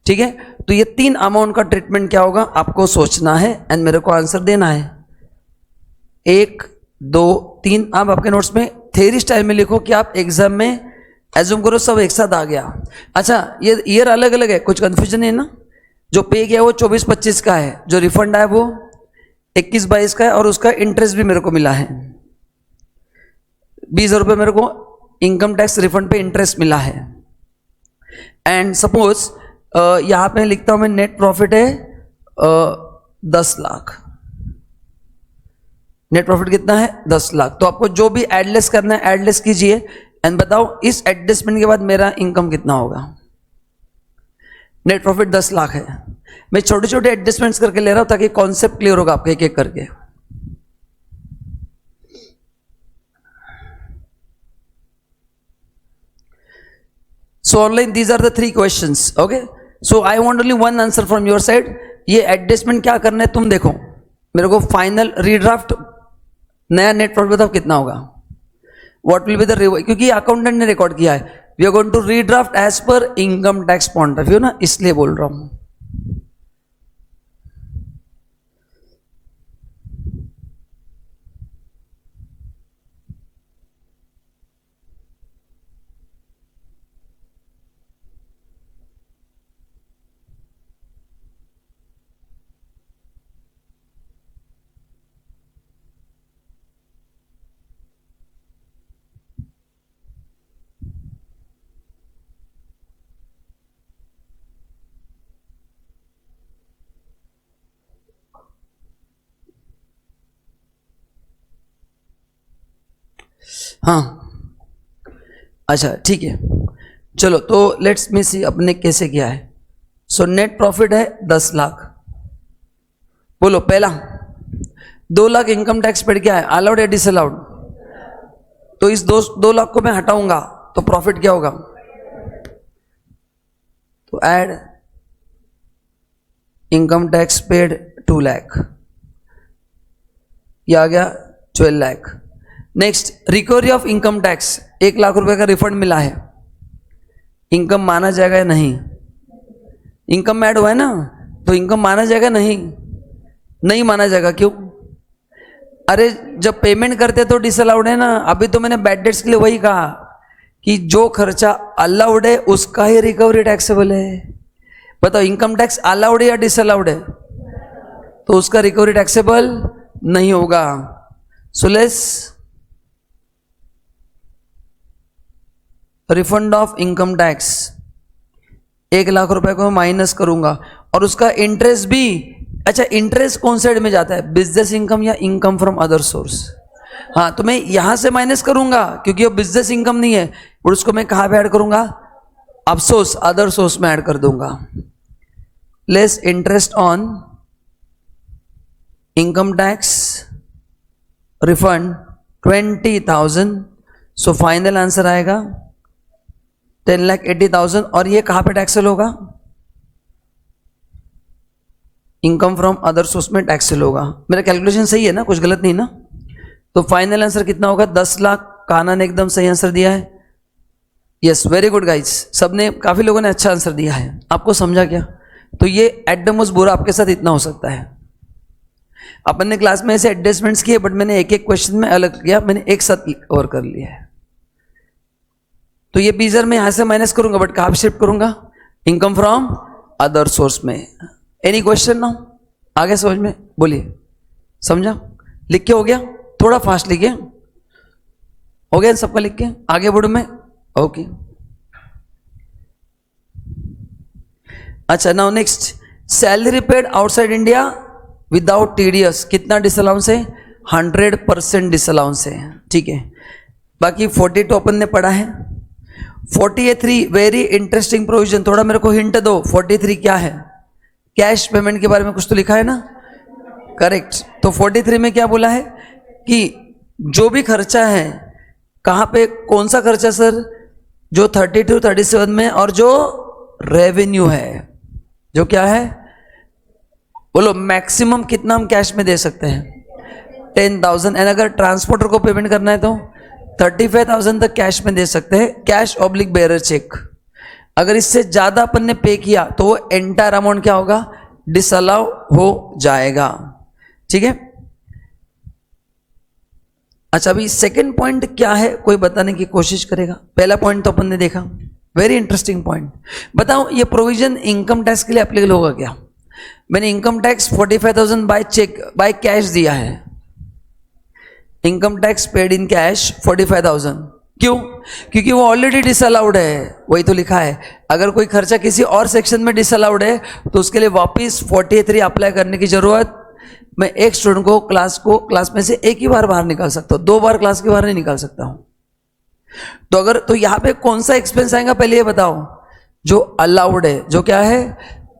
ठीक है। तो ये 3 अमाउंट का ट्रीटमेंट क्या होगा आपको सोचना है एंड मेरे को आंसर देना है। 1 2 3 आप आपके नोट्स में थ्योरी स्टाइल में लिखो कि आप एग्जाम में एज्यूम करो सब एक साथ आ गया। अच्छा, ये ईयर अलग अलग है, कुछ कंफ्यूजन है ना। जो पे किया वो 24-25 का है, जो रिफंड आया वो 21-22 का है, और उसका इंटरेस्ट भी मेरे को मिला है 20 रुपये मेरे को इनकम टैक्स रिफंड पे इंटरेस्ट मिला है। एंड सपोज यहां पे लिखता हूं मैं नेट प्रॉफिट है 10 लाख। नेट प्रॉफिट कितना है 10 लाख। तो आपको जो भी एडलेस करना है एडलेस कीजिए एंड बताओ इस एडजस्टमेंट के बाद मेरा इनकम कितना होगा। नेट प्रॉफिट 10 लाख है। मैं छोटे छोटे एडजस्टमेंट्स करके ले रहा हूं ताकि कॉन्सेप्ट क्लियर होगा आपके एक एक करके। So online these are the 3 questions, okay? So I want only one answer from your side. ये एडजस्टमेंट क्या करना है तुम देखो, मेरे को फाइनल रीड्राफ्ट नया नेट प्रॉफिट बताओ कितना होगा, व्हाट विल बी द, क्योंकि अकाउंटेंट ने रिकॉर्ड किया है। We are going to redraft as per income tax point of view ना, इसलिए बोल रहा हूं। हाँ अच्छा ठीक है, चलो तो लेट्स मी सी अपने कैसे किया है। सो नेट प्रॉफिट है 10 लाख। बोलो पहला 2 लाख इनकम टैक्स पेड क्या है, अलाउड या डिसअलाउड। तो इस 2 लाख को मैं हटाऊंगा तो प्रॉफिट क्या होगा, तो add income tax paid 2 lakh, ये आ गया 12 lakh. Next recovery of income tax, 1 lakh रुपए का रिफंड मिला है, इनकम माना जाएगा या नहीं। इनकम ऐड हुआ है ना, तो इनकम माना जाएगा नहीं, नहीं माना जाएगा। क्यों, अरे जब पेमेंट करते तो डिसअलाउड है ना। अभी तो मैंने बैड डेट्स के लिए वही कहा कि जो खर्चा अलाउड है उसका ही रिकवरी टैक्सेबल है। बताओ इनकम टैक्स अलाउड है या डिसअलाउड है, तो उसका रिकवरी टैक्सेबल नहीं होगा। So less refund of income tax 1 lakh रुपए को माइनस करूंगा, और उसका इंटरेस्ट भी। अच्छा इंटरेस्ट कौन साइड में जाता है, बिजनेस इनकम या इनकम फ्रॉम अदर सोर्स। हाँ तो मैं यहां से माइनस करूंगा क्योंकि वो बिजनेस इनकम नहीं है, और उसको मैं कहां पे ऐड करूंगा, अफसोस अदर सोर्स में ऐड कर दूंगा। Less interest on income tax refund 20,000। So final answer आएगा 10,80,000। और ये कहां पे टैक्सेबल होगा, इनकम फ्रॉम अदर सोर्स में टैक्सेबल होगा। मेरा कैलकुलेशन सही है ना, कुछ गलत नहीं ना। तो फाइनल आंसर कितना होगा 10 लाख। कान्हा ने एकदम सही आंसर दिया है। यस वेरी गुड गाइज, सबने काफी लोगों ने अच्छा आंसर दिया है। आपको समझा क्या, तो ये एट द मोस्ट बुरा आपके साथ इतना हो सकता है। अपन ने क्लास में ऐसे एडजस्टमेंट्स किए, बट मैंने एक एक क्वेश्चन में अलग किया, मैंने एक साथ कवर कर लिया है। तो ये बीजर में यहां से माइनस करूंगा, बट कहां शिफ्ट करूंगा, इनकम फ्रॉम अदर सोर्स में। एनी क्वेश्चन ना, आगे समझ में बोलिए, समझा, लिख के हो गया, थोड़ा फास्ट लिखिए, हो गया सबका लिख के, आगे बढ़ू मैं, ओके। अच्छा now next, salary paid outside India without TDS, कितना डिसअलाउंस है, 100% डिसअलाउंस है, ठीक है। बाकी 42 अपन ने पढ़ा है। 43 वेरी इंटरेस्टिंग प्रोविजन, थोड़ा मेरे को हिंट दो, 43 क्या है, कैश पेमेंट के बारे में कुछ तो लिखा है ना, करेक्ट। तो 43 में क्या बोला है कि जो भी खर्चा है, कहां पे कौन सा खर्चा सर, जो 32 37 में, और जो रेवेन्यू है, जो क्या है, बोलो मैक्सिमम कितना हम कैश में दे सकते हैं? 10,000। एंड अगर ट्रांसपोर्टर को पेमेंट करना है तो 35,000 तक कैश में दे सकते हैं, कैश ऑब्लिक बेरर चेक। अगर इससे ज़्यादा अपन ने पे किया तो वो एंटायर अमाउंट क्या होगा? डिसअलाउ हो जाएगा। ठीक है। अच्छा, अभी सेकंड पॉइंट क्या है, कोई बताने की कोशिश करेगा? पहला पॉइंट तो अपन ने देखा, वेरी इंटरेस्टिंग पॉइंट। बताओ ये प्रोविजन इनकम टैक्स के लिए एप्लीकेबल होगा क्या? मैंने income tax 45,000 by cheque by cash दिया है, income tax paid in cash 45,000। क्यों? क्योंकि वो ऑलरेडी डिसअलाउड है, वही तो लिखा है। अगर कोई खर्चा किसी और सेक्शन में डिसअलाउड है तो उसके लिए वापस 43 अप्लाई करने की जरूरत, मैं एक स्टूडेंट को क्लास में से एक ही बार बाहर निकाल सकता हूं, 2 बार क्लास के बाहर नहीं निकाल सकता हूं। तो यहां पे कौन सा एक्सपेंस आएगा पहले ये बताओ? जो अलाउड है, जो क्या है?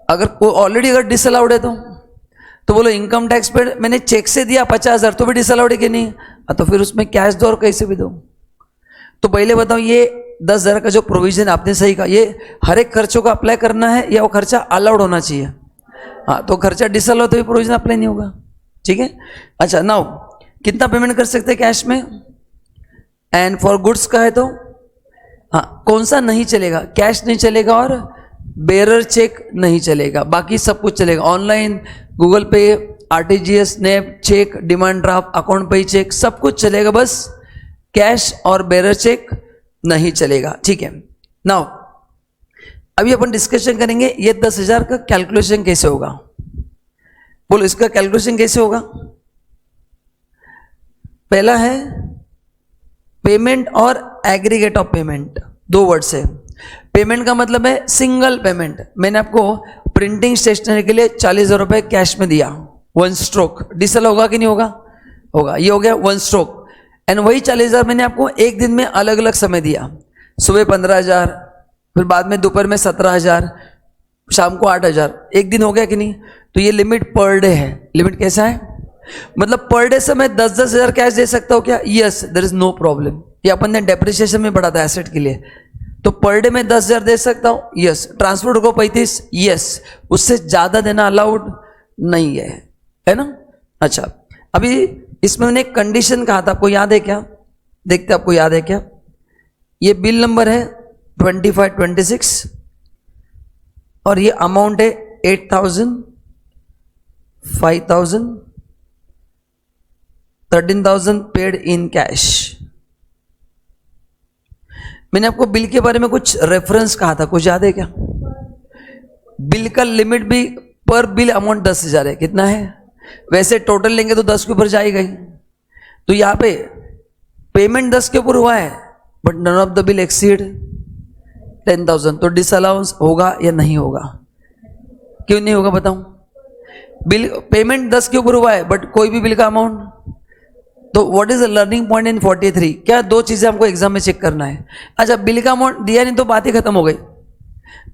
अगर कोई ऑलरेडी अगर डिसअलाउड है तो बोलो इनकम टैक्स पे मैंने चेक से दिया 50,000 तो भी डिसअलाउड है कि नहीं? तो फिर उसमें कैश दो और कैसे भी दो। तो पहले बताओ ये 10,000 का जो प्रोविजन आपने सही कहा, ये हर एक खर्चों को अप्लाई करना है या वो खर्चा अलाउड होना चाहिए? हाँ, तो खर्चा डिसअलाउड तो भी प्रोविजन अप्लाई नहीं होगा। ठीक है। अच्छा, नाउ कितना पेमेंट कर सकते हैं कैश में? एंड फॉर गुड्स का है तो हाँ, कौन सा नहीं चलेगा? कैश नहीं चलेगा और बेरर चेक नहीं चलेगा, बाकी सब कुछ चलेगा। Online, Google Pay, RTGS, snap cheque, demand draft, account pay cheque, सब कुछ चलेगा, बस कैश और बेरर चेक नहीं चलेगा। ठीक है। नाउ अभी अपन डिस्कशन करेंगे ये 10,000 का कैलकुलेशन कैसे होगा। बोलो इसका कैलकुलेशन कैसे होगा? पहला है पेमेंट और एग्रीगेट ऑफ पेमेंट, 2 वर्ड्स है। पेमेंट का मतलब है सिंगल पेमेंट। मैंने आपको प्रिंटिंग स्टेशनरी के लिए 40,000 रुपये कैश में दिया, 1 स्ट्रोक, डिसअलाउ होगा कि नहीं होगा? होगा। ये हो गया 1 स्ट्रोक। एंड वही 40,000 मैंने आपको एक दिन में अलग अलग समय दिया, सुबह 15,000, फिर बाद में दोपहर में 17,000, शाम को 8,000, एक दिन हो गया कि नहीं? तो ये लिमिट पर डे है। लिमिट कैसा है? मतलब पर डे से मैं 10,000 कैश दे सकता हूँ क्या? Yes, there is no problem. ये अपन ने डेप्रिसिएशन में पढ़ा था एसेट के लिए। तो पर डे में 10,000 दे सकता हूँ, यस। ट्रांसपोर्ट को 35, यस। उससे ज्यादा देना अलाउड नहीं है ना? अच्छा, अभी इसमें मैंने एक कंडीशन कहा था, आपको याद है क्या? देखते आपको याद है क्या? ये बिल नंबर है 2526 और ये अमाउंट है 8,000, 5,000, 13,000 पेड इन कैश। मैंने आपको बिल के बारे में कुछ रेफरेंस कहा था, कुछ याद है क्या? बिल का लिमिट भी पर बिल अमाउंट 10,000 है। कितना है? वैसे टोटल लेंगे तो 10 के ऊपर जाएगा ही। तो यहां पे पेमेंट 10 के ऊपर हुआ है, but none of the bill exceed 10,000, तो डिसअलाउंस होगा या नहीं होगा? क्यों नहीं होगा बताऊं? बिल पेमेंट 10 के ऊपर हुआ है बट कोई भी बिल का अमाउंट, तो what is the learning point in 43? क्या 2 चीजें हमको एग्जाम में चेक करना है। अच्छा, बिल का अमाउंट दिया नहीं तो बात ही खत्म हो गई,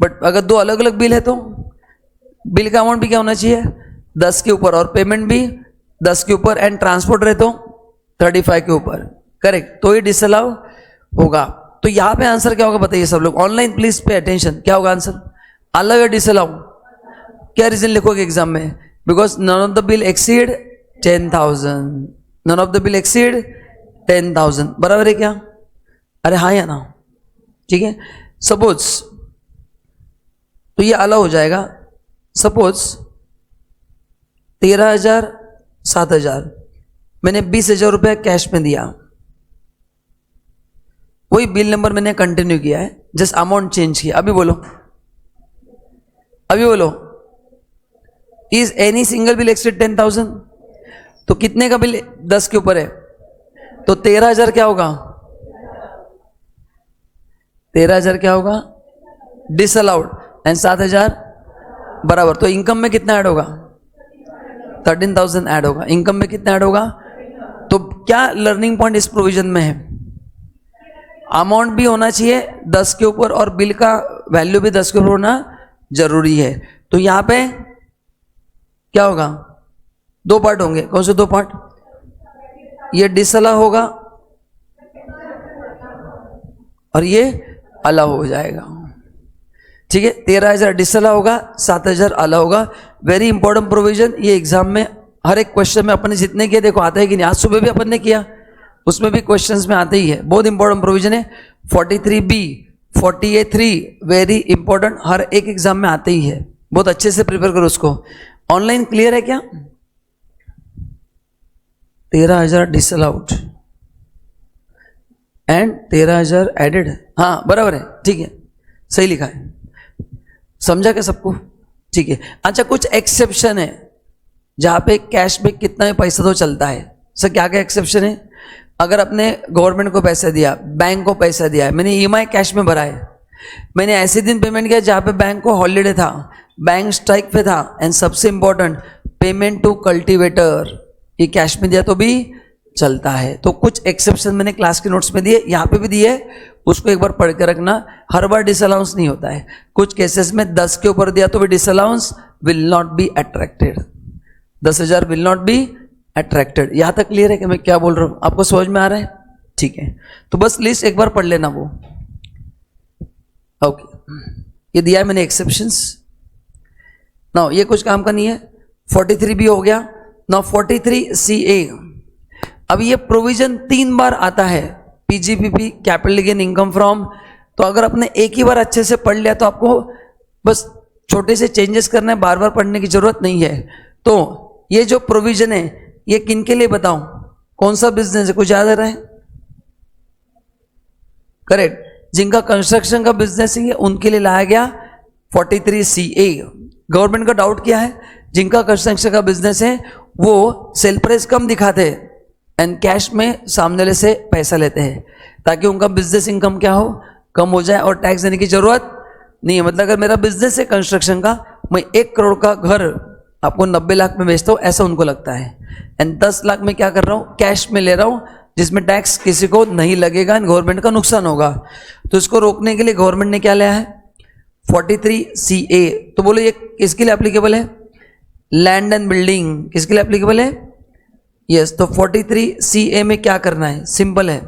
बट अगर 2 अलग अलग बिल है तो बिल का अमाउंट भी क्या होना चाहिए? 10 के ऊपर, और पेमेंट भी 10 के ऊपर, एंड ट्रांसपोर्ट रहे तो 35 के ऊपर, करेक्ट? तो ये डिसअलाउ होगा। तो यहां पे आंसर क्या होगा बताइए सब लोग? Online please pay attention. क्या होगा आंसर? अलाउ या डिसअलाउ? क्या रीजन लिखोगे एग्जाम में? Because none of the bill exceed 10,000, none of the bill exceed 10,000, बराबर है क्या? अरे हाँ या ना? ठीक है। सपोज तो ये अलाउ हो जाएगा। सपोज 13,000, 7,000, मैंने 20,000 रुपया कैश में दिया, वही बिल नंबर मैंने कंटिन्यू किया है, जस्ट अमाउंट चेंज किया। अभी बोलो, अभी बोलो, is any single bill exceed 10,000? तो कितने का बिल 10 के ऊपर है? तो 13,000 क्या होगा? 13,000 क्या होगा? डिसअलाउड, एंड 7,000 बराबर। तो इनकम में कितना ऐड होगा? 13,000 ऐड होगा। इनकम में कितना ऐड होगा? तो क्या लर्निंग पॉइंट इस प्रोविजन में है? अमाउंट भी होना चाहिए 10 के ऊपर और बिल का वैल्यू भी 10 के ऊपर होना जरूरी है। तो यहां पे क्या होगा? 2 पार्ट होंगे। कौन से 2 पार्ट? ये डिसअलाउ होगा और ये अलाउ हो जाएगा। ठीक है, 13,000 डिसअलाउ होगा, 7,000 अलाउ होगा। वेरी इंपॉर्टेंट प्रोविजन, ये एग्जाम में हर एक क्वेश्चन में अपन ने जितने किए देखो आता है कि नहीं, आज सुबह भी अपन ने किया, उसमें भी क्वेश्चंस में आते ही है, बहुत इंपॉर्टेंट प्रोविजन है। 43B 48(3) वेरी इंपॉर्टेंट, हर एक एग्जाम में आते ही है, बहुत अच्छे से प्रिपेयर करो उसको। ऑनलाइन क्लियर है क्या? 13,000 डिसअलाउड एंड 13,000 एडेड, हाँ बराबर है, ठीक है, सही लिखा है, समझा क्या सबको? ठीक है। अच्छा, कुछ एक्सेप्शन है जहां पे कैशबैक कितना ही पैसा तो चलता है। सर क्या क्या एक्सेप्शन है? अगर अपने गवर्नमेंट को पैसा दिया, बैंक को पैसा दिया है, मैंने EMI कैश में भरा है, मैंने ऐसे दिन पेमेंट किया जहां पे बैंक को हॉलीडे था, बैंक स्ट्राइक पे था, एंड सबसे इंपॉर्टेंट पेमेंट टू कल्टीवेटर, ये कैश में दिया तो भी चलता है। तो कुछ एक्सेप्शन मैंने क्लास के नोट्स में दिए, यहाँ पे भी दिए, उसको एक बार पढ़ के रखना, हर बार डिसअलाउंस नहीं होता है। कुछ केसेस में 10 के ऊपर दिया तो भी disallowance will not be attracted, 10,000 will not be attracted. यहाँ तक क्लियर है कि मैं क्या बोल रहा हूँ? आपको समझ में आ रहा है? ठीक है, तो बस लिस्ट एक बार पढ़ लेना वो। ओके, ये दिया है मैंने एक्सेप्शंस। नाउ ये कुछ काम का नहीं है। 43B हो गया। नाउ 43CA, अब ये प्रोविजन 3 बार आता है, PGPP capital gain income from. तो अगर आपने एक ही बार अच्छे से पढ़ लिया तो आपको बस छोटे से चेंजेस करना है, बार बार पढ़ने की जरूरत नहीं है। तो ये जो प्रोविजन है ये किन के लिए बताऊं? कौन सा बिजनेस है, कुछ याद आ रहा है? करेक्ट, जिनका कंस्ट्रक्शन का बिजनेस है उनके लिए लाया गया 43CA। गवर्नमेंट का डाउट क्या है? जिनका कंस्ट्रक्शन का बिजनेस है वो सेल प्राइस कम दिखाते हैं एंड कैश में सामने वाले से पैसा लेते हैं, ताकि उनका बिजनेस इनकम क्या हो, कम हो जाए और टैक्स देने की जरूरत नहीं है। मतलब अगर मेरा बिजनेस है कंस्ट्रक्शन का, मैं 1 करोड़ का घर आपको 90 लाख में बेचता हूँ, ऐसा उनको लगता है, एंड 10 लाख में क्या कर रहा हूँ, कैश में ले रहा हूँ, जिसमें टैक्स किसी को नहीं लगेगा एंड गवर्नमेंट का नुकसान होगा। तो इसको रोकने के लिए गवर्नमेंट ने क्या लिया है? 43CA। तो बोलो ये किसके लिए एप्लीकेबल है? लैंड एंड बिल्डिंग किसके लिए एप्लीकेबल है? यस। तो 43CA में क्या करना है? सिंपल है।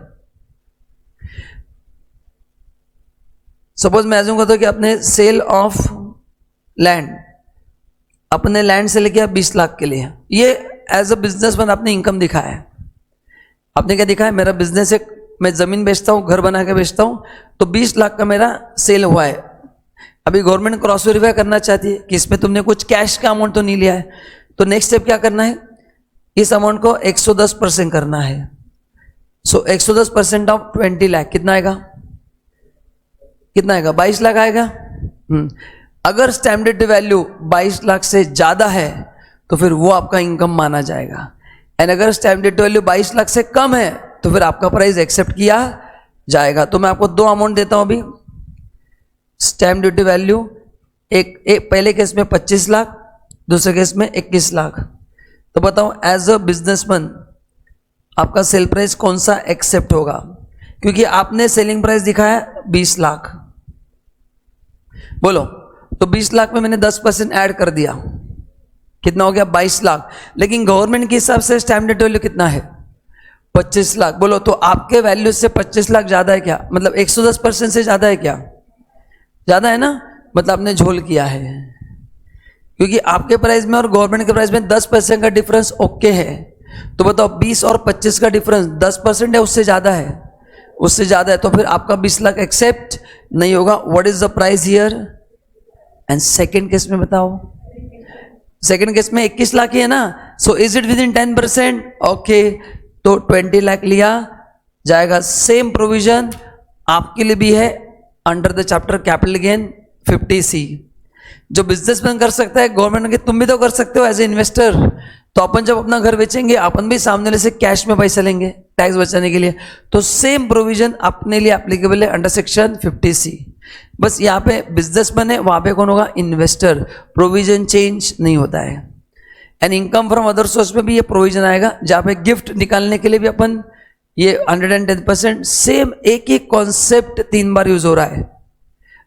सपोज मैं ऐसा कहता हूं कि अपने सेल ऑफ लैंड, अपने लैंड सेल किया 20 लाख के लिए, ये एज अ बिजनेसमैन आपने इनकम दिखाया है। आपने क्या दिखाया? मेरा बिजनेस है, मैं जमीन बेचता हूं, घर बना के बेचता हूं, तो 20 लाख का मेरा सेल हुआ है। अभी गवर्नमेंट क्रॉस वेरीफाई करना चाहती है कि इसमें तुमने कुछ कैश का अमाउंट तो नहीं लिया है। तो नेक्स्ट स्टेप क्या करना है? इस अमाउंट को 110% करना है। सो 110% ऑफ 20 लाख कितना आएगा? कितना आएगा? 22 लाख आएगा। अगर स्टैम्प ड्यूटी वैल्यू 22 लाख से ज्यादा है तो फिर वो आपका इनकम माना जाएगा, एंड अगर स्टैम्प ड्यूटी वैल्यू 22 लाख से कम है तो फिर आपका प्राइस एक्सेप्ट किया जाएगा। तो मैं आपको 2 अमाउंट देता हूं अभी। स्टैम्प ड्यूटी वैल्यू एक पहले केस में 25 लाख, दूसरे केस में 21 लाख। तो बताओ एज अ बिजनेसमैन आपका सेल प्राइस कौन सा एक्सेप्ट होगा? क्योंकि आपने सेलिंग प्राइस दिखाया 20 लाख, बोलो, तो 20 लाख में मैंने 10% ऐड कर दिया, कितना हो गया? 22 लाख। लेकिन गवर्नमेंट के हिसाब से स्टैम्प ड्यूटी वैल्यू कितना है? 25 लाख। बोलो, तो आपके वैल्यू से 25 लाख ज्यादा है क्या? मतलब 110% से ज्यादा है क्या? ज्यादा है ना, मतलब आपने झोल किया है, क्योंकि आपके प्राइस में और गवर्नमेंट के प्राइस में 10% का डिफरेंस ओके है। तो बताओ 20 और 25 का डिफरेंस 10% है, उससे ज्यादा है? उससे ज्यादा है, तो फिर आपका 20 लाख एक्सेप्ट नहीं होगा। What is the price here? And second case में बताओ, सेकेंड केस में 21 लाख ही है ना, so is it with in 10%? Okay, तो 20 लाख लिया जाएगा। सेम प्रोविजन आपके लिए भी है under the chapter capital gain 50C। जो बिजनेसमैन कर सकता है, गवर्नमेंट के तुम भी तो कर सकते हो एज ए इन्वेस्टर। तो अपन जब अपना घर बेचेंगे, अपन भी सामने वाले से कैश में पैसा लेंगे टैक्स बचाने के लिए। तो सेम प्रोविजन अपने लिए एप्लीकेबल है अंडर सेक्शन 50C। बस यहाँ पे बिजनेसमैन है, वहां पे कौन होगा? इन्वेस्टर। प्रोविजन चेंज नहीं होता है। And income from other source में भी ये प्रोविजन आएगा, जहाँ पे गिफ्ट निकालने के लिए भी अपन ये 110%, सेम एक ही कॉन्सेप्ट 3 बार यूज हो रहा है।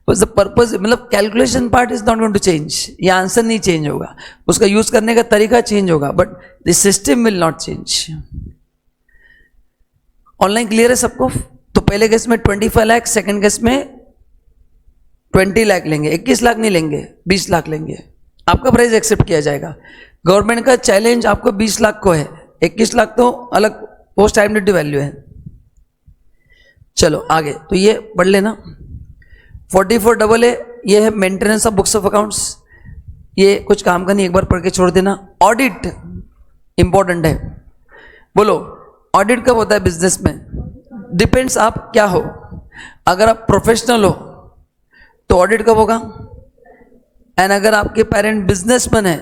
बस द पर्पज, मतलब calculation part is not going to change, ये आंसर नहीं चेंज होगा, उसका यूज करने का तरीका चेंज होगा, but the system will not change. Online clear है सबको? तो पहले केस में 25 लाख, सेकेंड केस में 20 लाख लेंगे, 21 लाख नहीं लेंगे, 20 लाख लेंगे। आपका प्राइस एक्सेप्ट किया जाएगा। गवर्नमेंट का चैलेंज आपको 20 लाख को है, 21 लाख तो अलग पोस्ट आइडेंटिटी वैल्यू है। चलो आगे, तो ये पढ़ लेना। 44AA ये है maintenance of books of accounts, ये कुछ काम का नहीं, एक बार पढ़ के छोड़ देना। ऑडिट इंपॉर्टेंट है। बोलो ऑडिट कब होता है बिजनेस में? डिपेंड्स आप क्या हो। अगर आप प्रोफेशनल हो तो ऑडिट कब होगा, एंड अगर आपके पेरेंट बिजनेसमैन है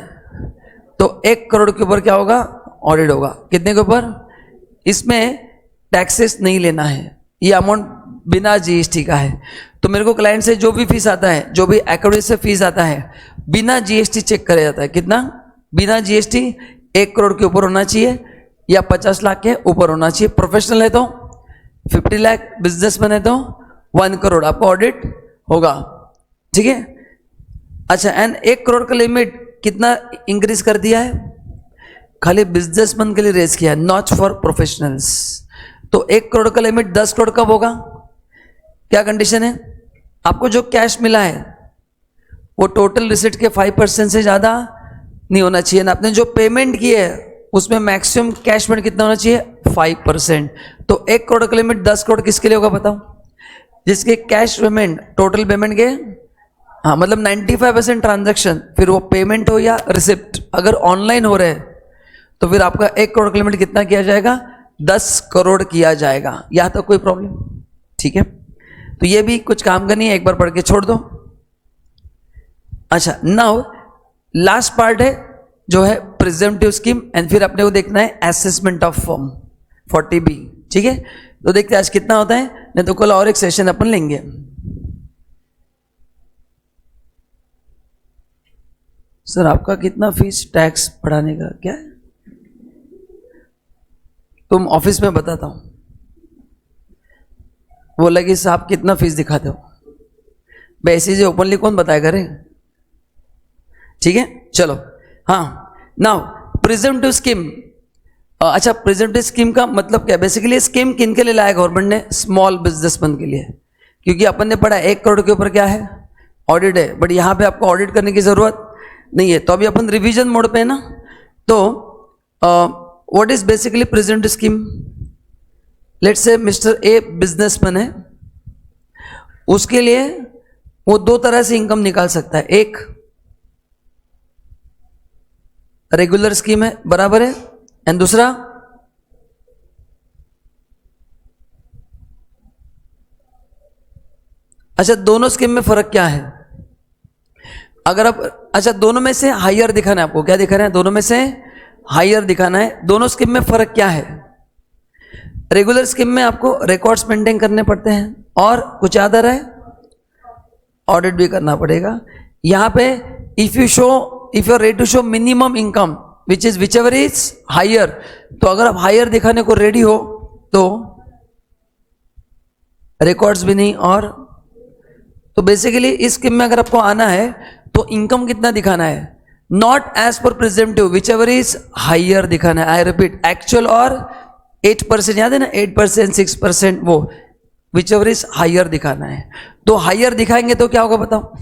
तो 1 करोड़ के ऊपर क्या होगा, ऑडिट होगा। कितने के ऊपर? इसमें टैक्सेस नहीं लेना है, ये अमाउंट बिना जीएसटी का है। तो मेरे को क्लाइंट से जो भी फीस आता है, जो भी अकाउंट से फीस आता है, बिना जीएसटी चेक करा जाता है। कितना? बिना जीएसटी 1 करोड़ के ऊपर होना चाहिए या 50 लाख के ऊपर होना चाहिए। प्रोफेशनल है तो 50 लाख, बिजनेसमैन है तो 1 करोड़ आपका ऑडिट होगा। ठीक है, अच्छा, एंड 1 करोड़ का लिमिट कितना इंक्रीज कर दिया है? खाली बिजनेसमैन के लिए रेज किया है, नॉट फॉर प्रोफेशनल्स। तो 1 करोड़ का लिमिट 10 करोड़ कब होगा? क्या कंडीशन है? आपको जो कैश मिला है वो टोटल रिसिट के 5% से ज़्यादा नहीं होना चाहिए ना। आपने जो पेमेंट की है उसमें मैक्सिमम कैश पेमेंट कितना होना चाहिए? 5%। तो 1 करोड़ का लिमिट 10 करोड़ किसके लिए होगा बताओ? जिसके कैश पेमेंट टोटल पेमेंट के, हाँ मतलब 95% ट्रांजैक्शन, फिर वो पेमेंट हो या रिसिप्ट, अगर ऑनलाइन हो रहे हैं तो फिर आपका 1 करोड़ का लिमिट कितना किया जाएगा? 10 करोड़ किया जाएगा। यहाँ तक कोई प्रॉब्लम? ठीक है, तो ये भी कुछ काम का नहीं है, एक बार पढ़ के छोड़ दो। अच्छा, नाउ लास्ट पार्ट है जो है प्रिजम्पटिव स्कीम, एंड फिर अपने को देखना है असेसमेंट ऑफ फर्म 40B। ठीक है, तो देखते हैं आज कितना होता है, नहीं तो कल और एक सेशन अपन लेंगे। सर आपका कितना फीस टैक्स पढ़ाने का क्या है? तुम ऑफिस में बताता हूं। बोला कि साहब कितना फीस दिखाते हो? वैसे जो ओपनली कौन बताया करे? ठीक है, चलो। हाँ, नाउ प्रिजम्पटिव स्कीम। अच्छा, प्रिजम्पटिव स्कीम का मतलब क्या? बेसिकली स्कीम किन के लिए लाया गवर्नमेंट ने? स्मॉल बिजनेसमैन के लिए, क्योंकि अपन ने पढ़ा 1 करोड़ के ऊपर क्या है? ऑडिट है। बट यहाँ पे आपको ऑडिट करने की जरूरत नहीं है, तो अभी अपन रिवीजन मोड पे है ना। तो what is basically presumptive scheme? Let's say mister a businessman है, उसके लिए वो 2 तरह से इनकम निकाल सकता है। एक रेगुलर स्कीम है, बराबर है, एंड दूसरा अच्छा, दोनों स्कीम में फर्क क्या है? अगर आप, अच्छा, दोनों में से हायर दिखाना है आपको। क्या दिखाना है? दोनों में से हायर दिखाना है। दोनों स्कीम में फर्क क्या है? रेगुलर स्कीम में आपको रिकॉर्ड्स मेंटेन करने पड़ते हैं, और कुछ याद आ रहा है? ऑडिट भी करना पड़ेगा। यहां पे if you are ready to show minimum income whichever is higher, तो अगर आप हायर दिखाने को रेडी हो तो रिकॉर्ड्स भी नहीं। और तो बेसिकली इस स्कीम में अगर आपको आना है तो इनकम कितना दिखाना है? Not as per presumptive, whichever is higher दिखाना है। आई रिपीट, एक्चुअल और 8%, याद है ना, 8%, 6%, वो विच एवर इज हायर दिखाना है। तो हायर दिखाएंगे तो क्या होगा बताओ?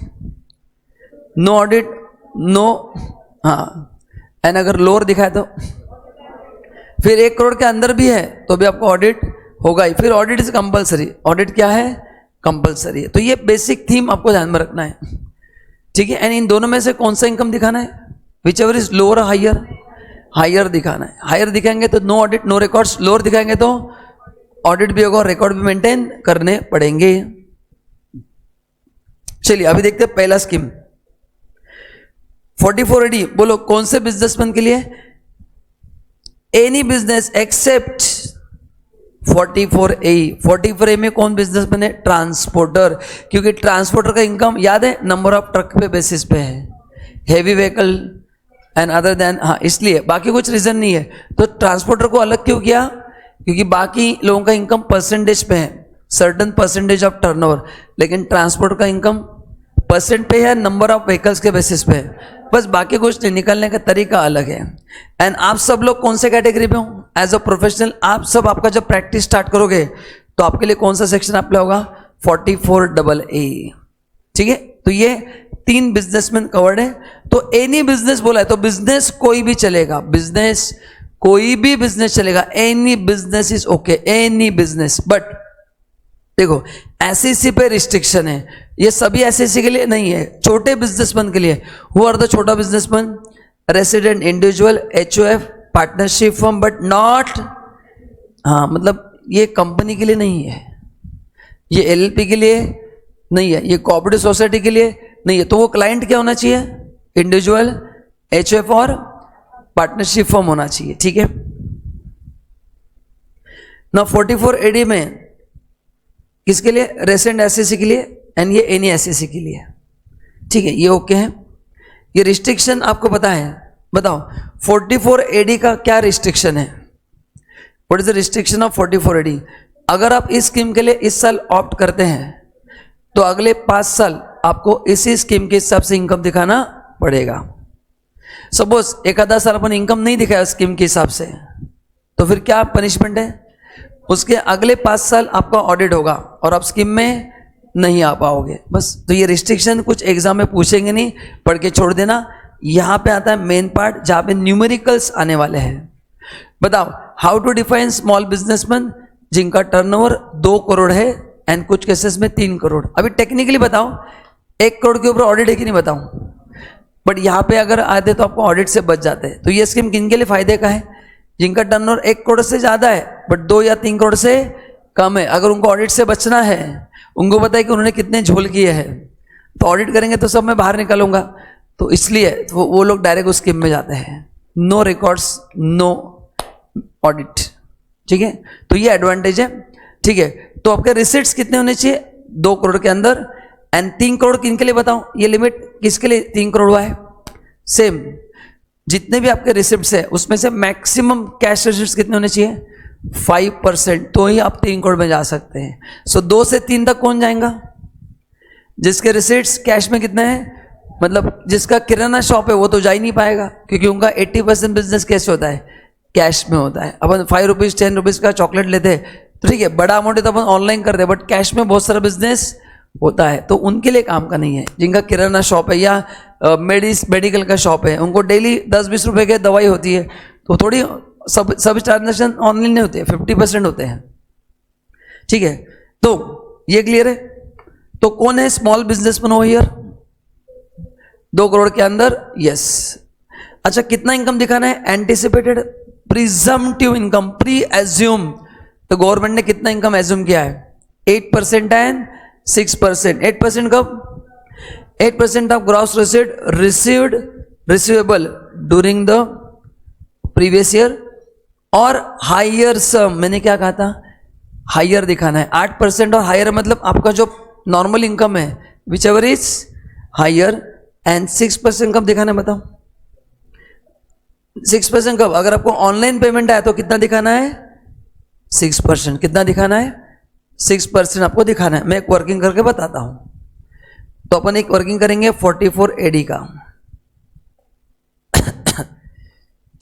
नो ऑडिट, नो, हाँ, एंड अगर लोअर दिखाए तो फिर 1 करोड़ के अंदर भी है तो भी आपको ऑडिट होगा ही। फिर ऑडिट इज कंपलसरी। ऑडिट क्या है? कंपलसरी है। तो ये बेसिक थीम आपको ध्यान में रखना है। ठीक है, एंड इन दोनों में से कौन सा इनकम दिखाना है? Whichever is lower higher, higher दिखाना है। हायर दिखाएंगे तो no audit, no records. Lower दिखाएंगे तो ऑडिट भी होगा और रिकॉर्ड भी मेंटेन करने पड़ेंगे। चलिए अभी देखते हैं पहला स्कीम 44AD। बोलो कौन से बिजनेसमैन के लिए? Any business accept 44A। 44A में कौन बिजनेसमैन है? ट्रांसपोर्टर, क्योंकि ट्रांसपोर्टर का इनकम याद है नंबर ऑफ ट्रक पे बेसिस पे है, heavy vehicle and other than, हाँ, इसलिए, बाकी कुछ रीजन नहीं है। तो ट्रांसपोर्टर को अलग क्यों किया? क्योंकि बाकी लोगों का इनकम परसेंटेज पे है, सर्टन परसेंटेज ऑफ टर्नओवर, लेकिन ट्रांसपोर्ट का इनकम परसेंट पे है, नंबर ऑफ व्हीकल्स के बेसिस पे है। बस बाकी कुछ नहीं, निकलने का तरीका अलग है। एंड आप सब लोग कौन से कैटेगरी में हो? एज अ प्रोफेशनल आप सब, आपका जब प्रैक्टिस स्टार्ट करोगे तो आपके लिए कौन सा सेक्शन अप्लाई होगा? 44AA। ठीक है, तो ये 3 बिजनेसमैन कवर्ड है। तो एनी बिजनेस बोला है तो बिजनेस कोई भी चलेगा, बिजनेस कोई भी बिजनेस चलेगा, any business is okay, any business. But देखो एसईसी पे रिस्ट्रिक्शन है, ये सभी एसईसी के लिए नहीं है, छोटे बिजनेसमैन के लिए। हु आर द छोटा businessman? Resident individual, HOF, partnership firm, but not, हाँ मतलब ये कंपनी के लिए नहीं है, ये एलएलपी के लिए नहीं है, ये कोऑपरेटिव सोसाइटी के लिए नहीं है। तो वो क्लाइंट क्या होना चाहिए? इंडिविजुअल, एचओएफ और पार्टनरशिप फर्म होना चाहिए, ठीक है ना। 44 एडी में किसके लिए? रेसिडेंट एसएससी के लिए, एंड ये एनी एसएससी के लिए, ठीक है, ये ओके है। ये रिस्ट्रिक्शन आपको पता है? बताओ 44 एडी का क्या रिस्ट्रिक्शन है? What is the restriction of 44 AD? अगर आप इस स्कीम के लिए इस साल ऑप्ट करते हैं तो अगले 5 साल आपको इसी स्कीम के हिसाब से इनकम दिखाना पड़ेगा। सपोज एक आधा साल अपन इनकम नहीं दिखाया स्कीम के हिसाब से, तो फिर क्या पनिशमेंट है? उसके अगले 5 साल आपका ऑडिट होगा और आप स्कीम में नहीं आ पाओगे, बस। तो ये रिस्ट्रिक्शन कुछ एग्जाम में पूछेंगे नहीं, पढ़ के छोड़ देना। यहां पे आता है मेन पार्ट जहां पे न्यूमेरिकल्स आने वाले हैं। बताओ how to define small businessman जिनका टर्नओवर 2 करोड़ है एंड कुछ केसेस में 3 करोड़। अभी टेक्निकली बताओ 1 करोड़ के ऊपर ऑडिट है कि नहीं बताऊं, बट यहां पे अगर आते तो आपको ऑडिट से बच जाते हैं। तो ये स्कीम किन के लिए फायदे का है? जिनका टर्नओवर 1 करोड़ से ज्यादा है बट 2 या 3 करोड़ से कम है। अगर उनको ऑडिट से बचना है, उनको पता है कि उन्होंने कितने झोल किए हैं, तो ऑडिट करेंगे तो सब मैं बाहर निकलूंगा, तो इसलिए वो लोग डायरेक्ट उस स्कीम में जाते हैं। नो रिकॉर्ड्स, नो ऑडिट, ठीक है। तो ये एडवांटेज है, ठीक है। तो आपके रिसिट्स कितने होने चाहिए? 2 करोड़ के अंदर। एंड 3 करोड़ किन के लिए बताऊं? ये लिमिट किसके लिए 3 करोड़ हुआ है? सेम जितने भी आपके रिसिप्ट्स है उसमें से मैक्सिमम कैश रिसिप्ट्स कितने होने चाहिए? 5%, तो ही आप 3 करोड़ में जा सकते हैं। सो 2 से 3 तक कौन जाएगा? जिसके रिसिप्ट्स कैश में कितने हैं, मतलब जिसका किराना शॉप है वो तो जा ही नहीं पाएगा, क्योंकि उनका 80% बिजनेस कैसे होता है? कैश में होता है। अपन 5 रुपीज 10 रुपीज का चॉकलेट लेते हैं तो ठीक है, बड़ा अमाउंट है तो अपन ऑनलाइन करते हैं, बट कैश में बहुत सारा बिजनेस होता है, तो उनके लिए काम का नहीं है। जिनका किराना शॉप है या मेडिकल का शॉप है, उनको डेली 10-20 रुपए की दवाई होती है, तो थोड़ी सब ट्रांजेक्शन ऑनलाइन नहीं होते हैं, 50% होते हैं, ठीक है। तो ये क्लियर है। तो कौन है small businessman over here? 2 crore के अंदर, यस। अच्छा कितना इनकम दिखाना है? Anticipated, presumptive income, pre assume. तो गवर्नमेंट ने कितना इनकम एज्यूम किया है? 8% एंड 6%। 8% कब? 8% of gross receipt received receivable during the previous year, और हायर सम, मैंने क्या कहा था? हायर दिखाना है। 8% और हायर मतलब आपका जो नॉर्मल इनकम है, whichever is higher. And 6% कब दिखाना है बताओ? 6% कब? अगर आपको ऑनलाइन पेमेंट आया तो कितना दिखाना है? 6%। कितना दिखाना है? 6% आपको दिखाना है। मैं एक वर्किंग करके बताता हूं। तो अपन एक वर्किंग करेंगे 44 एडी का,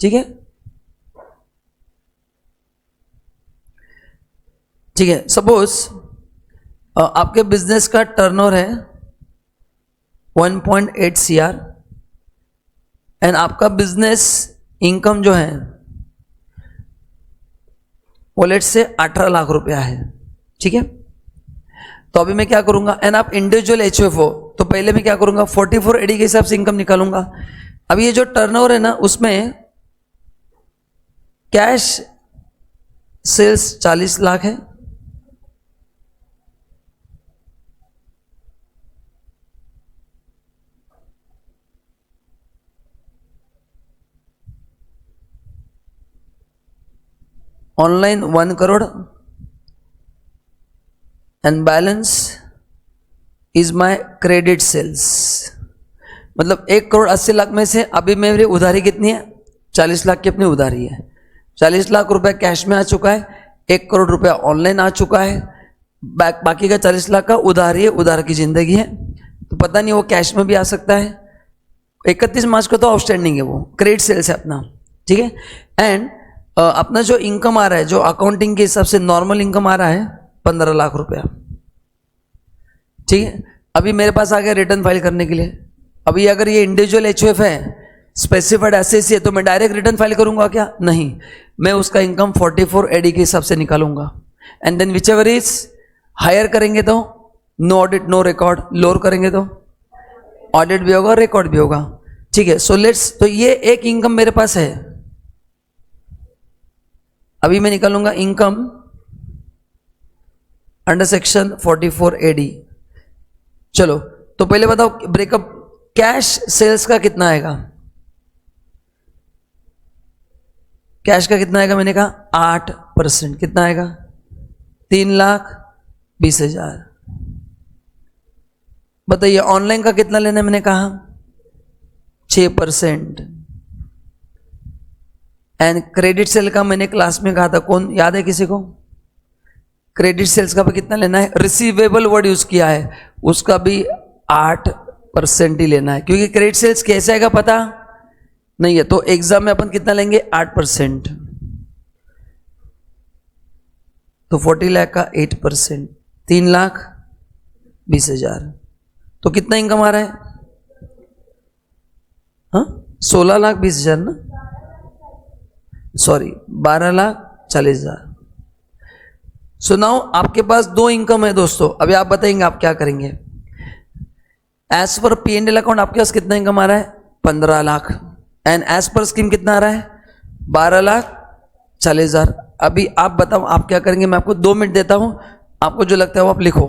ठीक है, ठीक है। सपोज आपके बिजनेस का टर्नओवर है 1.8 CR एंड आपका बिजनेस इनकम जो है वो लेट से 18 लाख रुपया है, ठीक है। तो अभी मैं क्या करूंगा? एंड आप इंडिविजुअल एचओएफ हो, तो पहले मैं क्या करूंगा? 44 एडी के हिसाब से इनकम निकालूंगा। अभी ये जो टर्नओवर है ना, उसमें कैश सेल्स 40 लाख है, online 1 crore and balance is my credit sales. मतलब 1 करोड़ 80 लाख में से अभी मेरी उधारी कितनी है? 40 लाख की अपनी उधारी है। 40 लाख रुपए कैश में आ चुका है, 1 करोड़ रुपया ऑनलाइन आ चुका है, बाकी का 40 लाख का उधारी है, उधार की जिंदगी है। तो पता नहीं वो कैश में भी आ सकता है। 31 मार्च को तो आउटस्टैंडिंग है, वो क्रेडिट सेल्स है अपना, ठीक है। एंड अपना जो इनकम आ रहा है, जो अकाउंटिंग के हिसाब से नॉर्मल इनकम आ रहा है 15 लाख रुपया, ठीक है। अभी मेरे पास आ गया रिटर्न फाइल करने के लिए, अभी अगर ये इंडिविजुअल एचयूएफ है, स्पेसिफाइड एसएसी है, तो मैं डायरेक्ट रिटर्न फाइल करूंगा क्या? नहीं, मैं उसका इनकम 44 एडी के हिसाब से निकालूंगा। And then whichever is higher करेंगे तो no audit no record, lower करेंगे तो ऑडिट भी होगा, रिकॉर्ड भी होगा। ठीक है, सो लेट्स, तो ये एक इनकम मेरे पास है। अभी मैं निकालूंगा इनकम अंडर सेक्शन 44 एडी। चलो, तो पहले बताओ ब्रेकअप, कैश सेल्स का कितना आएगा? कैश का कितना आएगा? मैंने कहा 8%। कितना आएगा? 3,20,000। बताइए ऑनलाइन का कितना लेना है? मैंने कहा 6%। एंड क्रेडिट सेल का मैंने क्लास में कहा था, कौन याद है किसी को? क्रेडिट सेल्स का भी कितना लेना है? रिसीवेबल वर्ड यूज किया है, उसका भी 8% ही लेना है, क्योंकि क्रेडिट सेल्स कैसे आएगा पता नहीं है। तो एग्जाम में अपन कितना लेंगे? 8%। तो 40 लाख का 8%, 3,20,000। तो कितना इनकम आ रहा है? हाँ, 16,20,000 ना, सॉरी 12,40,000। सो नाउ आपके पास दो इनकम है दोस्तों। अभी आप बताएंगे आप क्या करेंगे। As per P and L account आपके पास कितना इनकम आ रहा है? 15 lakh. And as per scheme कितना आ रहा है? 12,40,000। अभी आप बताओ आप क्या करेंगे। मैं आपको 2 मिनट देता हूं, आपको जो लगता है वो आप लिखो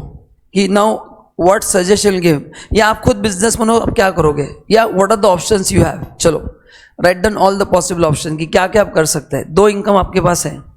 कि नाउ व्हाट सजेशन गिव, या आप खुद बिजनेस बनो, आप क्या करोगे, या what are the options you have. चलो write down all the possible option कि क्या क्या आप कर सकते हैं। 2 इनकम आपके पास है।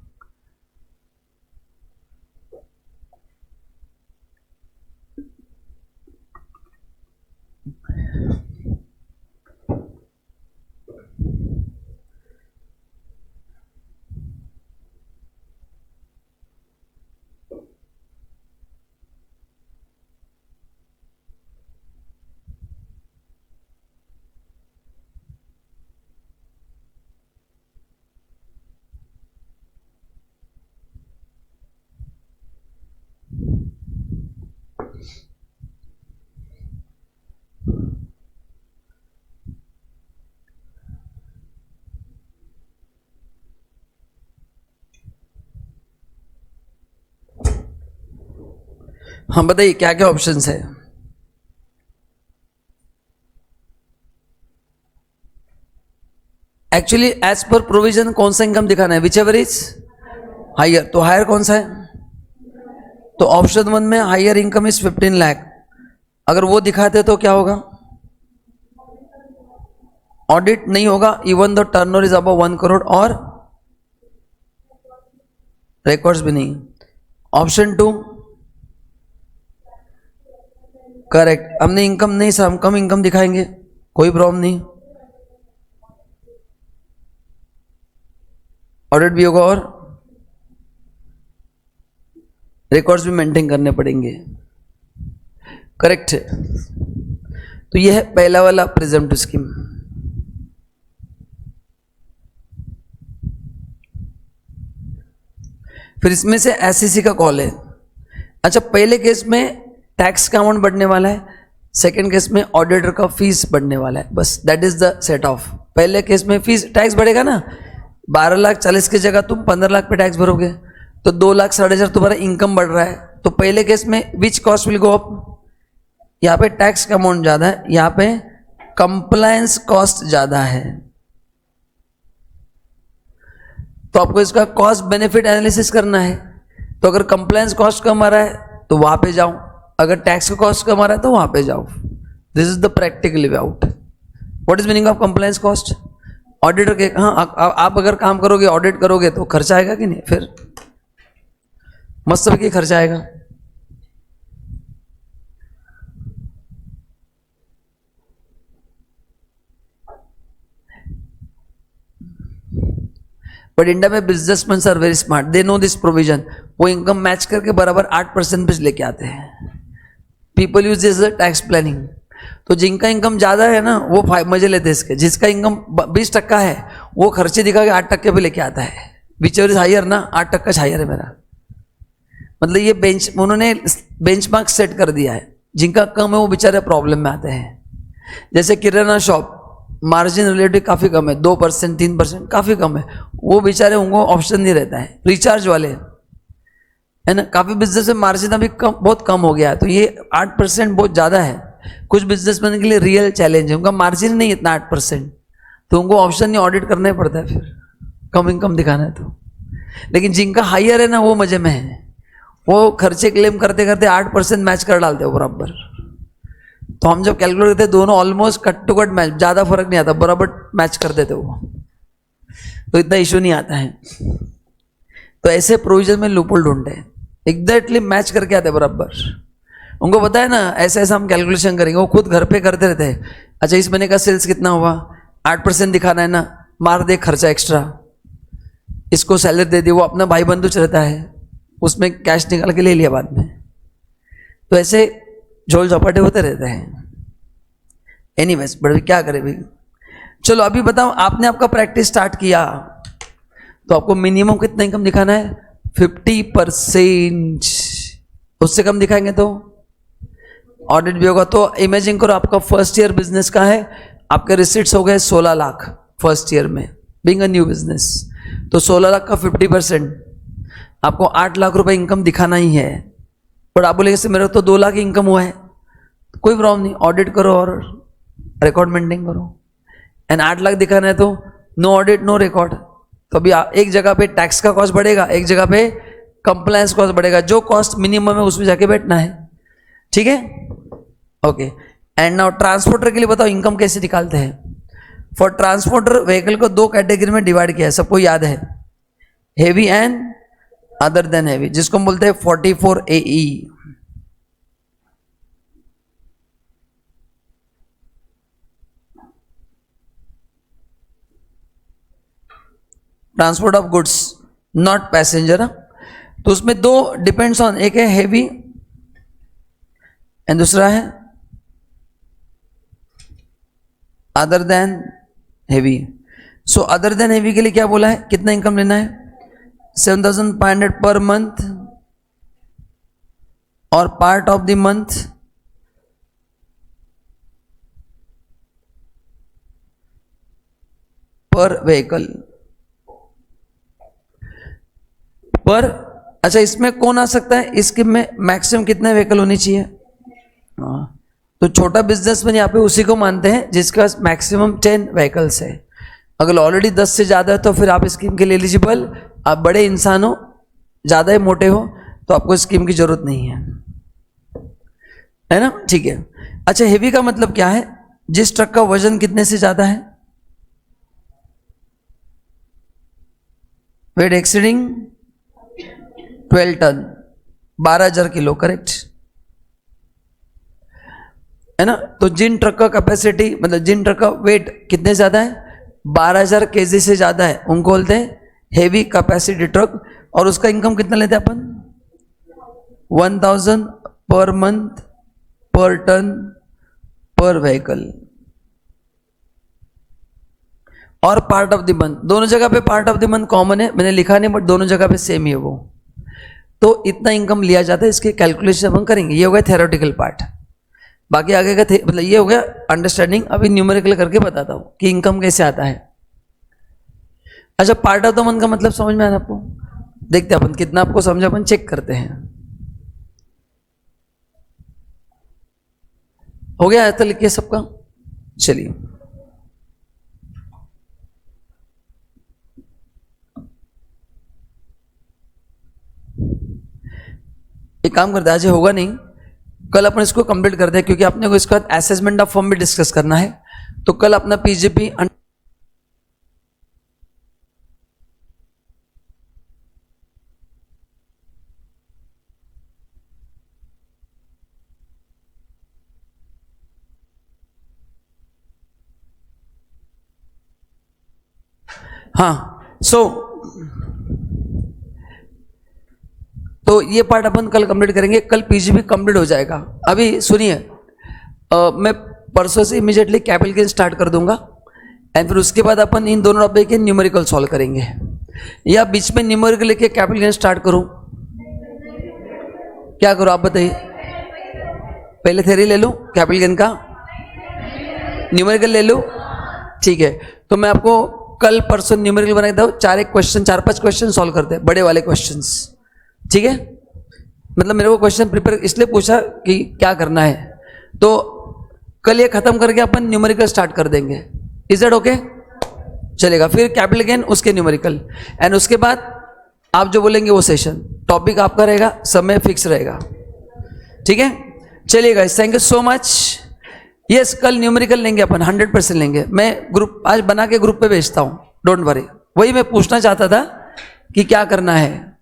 हाँ बताइए क्या क्या ऑप्शंस है। एक्चुअली एज पर प्रोविजन कौन सा इनकम दिखाना है? Whichever is higher. तो हायर कौन सा है? तो ऑप्शन 1 में हायर इनकम इज 15 लाख। अगर वो दिखाते तो क्या होगा? ऑडिट नहीं होगा even the turnover is above 1 crore, और रिकॉर्ड्स भी नहीं। ऑप्शन 2 करेक्ट, हमने इनकम नहीं सर, हम कम इनकम दिखाएंगे, कोई प्रॉब्लम नहीं, ऑडिट भी होगा और रिकॉर्ड्स भी मेंटेन करने पड़ेंगे। करेक्ट है। तो यह है पहला वाला प्रेजेंटिव स्कीम। फिर इसमें से एससीसी का कॉल है। अच्छा, पहले केस में टैक्स का अमाउंट बढ़ने वाला है, सेकंड केस में ऑडिटर का फीस बढ़ने वाला है, बस that is the set of. पहले केस में फीस टैक्स बढ़ेगा ना, 12,40,000 की जगह तुम 15 लाख पे टैक्स भरोगे, तो 2,60,000 तुम्हारा इनकम बढ़ रहा है। तो पहले केस में which cost will go up? यहाँ पे टैक्स का अमाउंट ज्यादा है, यहाँ पे कंप्लायंस कॉस्ट ज्यादा है। तो आपको इसका कॉस्ट बेनिफिट एनालिसिस करना है। तो अगर कंप्लायंस कॉस्ट कम आ रहा है तो वहां पे जाओ, अगर टैक्स का कॉस्ट कम आ रहा है तो वहां पे जाओ। This is the practical way out. What is meaning of compliance cost? Auditor के, हाँ आप अगर काम करोगे, ऑडिट करोगे तो खर्चा आएगा कि नहीं? फिर मस्त की खर्चा आएगा। बट इंडिया में businessman are very smart, they know this provision. वो इनकम मैच करके बराबर 8% पे लेके आते हैं। People use this tax planning. तो जिनका इनकम ज्यादा है ना वो मजे लेते हैं इसके। जिसका इनकम 20% है वो खर्चे दिखा के 8% पे लेके आता है। विच एवर इज हायर ना, 8% हायर है मेरा। मतलब ये उन्होंने बेंचमार्क सेट कर दिया है। जिनका कम है वो बेचारे प्रॉब्लम में आते हैं। जैसे किराना शॉप, मार्जिन रिलेटिव काफ़ी कम है, 2%, 3%, काफ़ी कम है। वो बेचारे, उनको ऑप्शन नहीं रहता है। रिचार्ज वाले है ना, काफ़ी बिजनेस में मार्जिन अभी बहुत कम हो गया है, तो ये 8% बहुत ज़्यादा है। कुछ बिजनेसमैन के लिए रियल चैलेंज है, उनका मार्जिन नहीं इतना 8%, तो उनको ऑप्शन नहीं, ऑडिट करना ही पड़ता है फिर, कम इनकम दिखाना है तो। लेकिन जिनका हायर है ना, वो मजे में है, वो खर्चे क्लेम करते करते 8% मैच कर डालते हो बराबर। तो हम जब कैलकुलेट करते दोनों almost cut to cut match, ज़्यादा फर्क नहीं आता, बराबर मैच कर देते वो, तो इतना इशू नहीं आता है। तो ऐसे प्रोविजन में लूपहोल ढूंढते, एग्जैक्टली मैच करके आते बराबर। उनको पता है ना, ऐसे ऐसा हम कैलकुलेशन करेंगे, वो खुद घर पे करते रहते हैं। अच्छा, इस महीने का सेल्स कितना हुआ, 8% दिखाना है ना, मार दे खर्चा एक्स्ट्रा, इसको सैलरी दे दी, वो अपना भाई बंधु रहता है, उसमें कैश निकाल के ले लिया बाद में। तो ऐसे झोल झपाटे होते रहते हैं। एनीवेज, बट क्या करें भाई। चलो अभी बताओ, आपने आपका प्रैक्टिस स्टार्ट किया, तो आपको मिनिमम कितना इनकम दिखाना है, 50%। उससे कम दिखाएंगे तो ऑडिट भी होगा। तो इमेजिन करो, आपका फर्स्ट ईयर बिजनेस का है, आपके रिसीट्स हो गए 16 लाख फर्स्ट ईयर में, बीइंग अ न्यू बिजनेस। तो 16 लाख का 50%, आपको 8 लाख रुपए इनकम दिखाना ही है। पर आप बोलेंगे मेरे तो 2 लाख इनकम हुआ है, तो कोई प्रॉब्लम नहीं, ऑडिट करो और रिकॉर्ड मेंटेन करो। एंड 8 लाख दिखाना है तो नो ऑडिट नो रिकॉर्ड। तो अभी एक जगह पे टैक्स का कॉस्ट बढ़ेगा, एक जगह पे कंप्लायंस कॉस्ट बढ़ेगा, जो कॉस्ट मिनिमम है उसमें जाके बैठना है, ठीक है, ओके। एंड नाउ ट्रांसपोर्टर के लिए बताओ इनकम कैसे निकालते हैं। फॉर ट्रांसपोर्टर व्हीकल को 2 कैटेगरी में डिवाइड किया है, सबको याद है, heavy and other than heavy, जिसको हम बोलते हैं 44 AE। Transport of goods not passenger. तो उसमें 2 डिपेंड्स ऑन, एक है हेवी एंड दूसरा है other than heavy. So other than heavy के लिए क्या बोला है, कितना इनकम लेना है, 7,500 पर मंथ और पार्ट ऑफ द मंथ पर व्हीकल पर। अच्छा, इसमें कौन आ सकता है, इस स्कीम में मैक्सिमम कितने व्हीकल होनी चाहिए। तो छोटा बिजनेसमैन यहाँ पे उसी को मानते हैं जिसके पास मैक्सिमम 10 व्हीकल्स है। अगर ऑलरेडी 10 से ज़्यादा है तो फिर आप स्कीम के लिए एलिजिबल। आप बड़े इंसान हो, ज़्यादा ही मोटे हो, तो आपको स्कीम की जरूरत नहीं है ना, ठीक है। अच्छा, हेवी का मतलब क्या है, जिस ट्रक का वजन कितने से ज़्यादा है, weight exceeding 12 ton, 12,000 kilo, correct है ना। तो जिन ट्रक का कैपेसिटी, मतलब जिन ट्रक का वेट कितने ज़्यादा है, 12,000 kg से ज़्यादा है, उनको बोलते हैं हेवी कैपेसिटी ट्रक। और उसका इनकम कितना लेते हैं अपन, 1,000 पर मंथ पर टन पर व्हीकल। और पार्ट ऑफ द मंथ, दोनों जगह पे part of the month common है, मैंने लिखा नहीं, बट दोनों जगह पे सेम ही है वो। तो इतना इनकम लिया जाता है, इसके कैलकुलेशन हम करेंगे। ये हो गया थ्योरेटिकल पार्ट, बाकी आगे का मतलब ये हो गया अंडरस्टैंडिंग। अभी न्यूमेरिकल करके बताता हूँ कि इनकम कैसे आता है। अच्छा, पार्ट ऑफ द मंथ का मतलब समझ में आया आपको, देखते हैं अपन कितना आपको समझा, अपन चेक करते हैं। हो गया ऐसा लिखिए सबका, चलिए एक काम करते हैं, आज होगा नहीं, कल अपन इसको कंप्लीट करते हैं, क्योंकि अपने को इसके बाद असेसमेंट ऑफ फॉर्म भी डिस्कस करना है। तो कल अपना पीजीपी हाँ, तो ये पार्ट अपन कल कंप्लीट करेंगे, कल पीजीपी कंप्लीट हो जाएगा। अभी सुनिए, मैं परसों से इमीडिएटली कैपिटल गेन स्टार्ट कर दूंगा, एंड फिर उसके बाद अपन इन दोनों टॉपिक के न्यूमेरिकल सॉल्व करेंगे। या बीच में न्यूमेरिकल लेके कैपिटल गेन स्टार्ट करूं, क्या करूं आप बताइए। पहले थ्योरी ले लूं कैपिटल गेन का, न्यूमेरिकल ले लो, ठीक है। तो मैं आपको कल परसों न्यूमेरिकल बना देता हूँ, 4-5 क्वेश्चन सॉल्व करते हैं, बड़े वाले क्वेश्चंस, ठीक है। मतलब मेरे को क्वेश्चन प्रिपेयर इसलिए पूछा कि क्या करना है, तो कल ये खत्म करके अपन न्यूमेरिकल स्टार्ट कर देंगे। Is that okay? चलेगा। फिर कैपिटल गेन, उसके न्यूमेरिकल, एंड उसके बाद आप जो बोलेंगे वो सेशन, टॉपिक आपका रहेगा, समय फिक्स रहेगा, ठीक है। चलिए guys, thank you so much. Yes, कल न्यूमेरिकल लेंगे अपन, 100% लेंगे। मैं ग्रुप आज बना के ग्रुप पे भेजता हूँ, डोंट वरी। वही मैं पूछना चाहता था कि क्या करना है।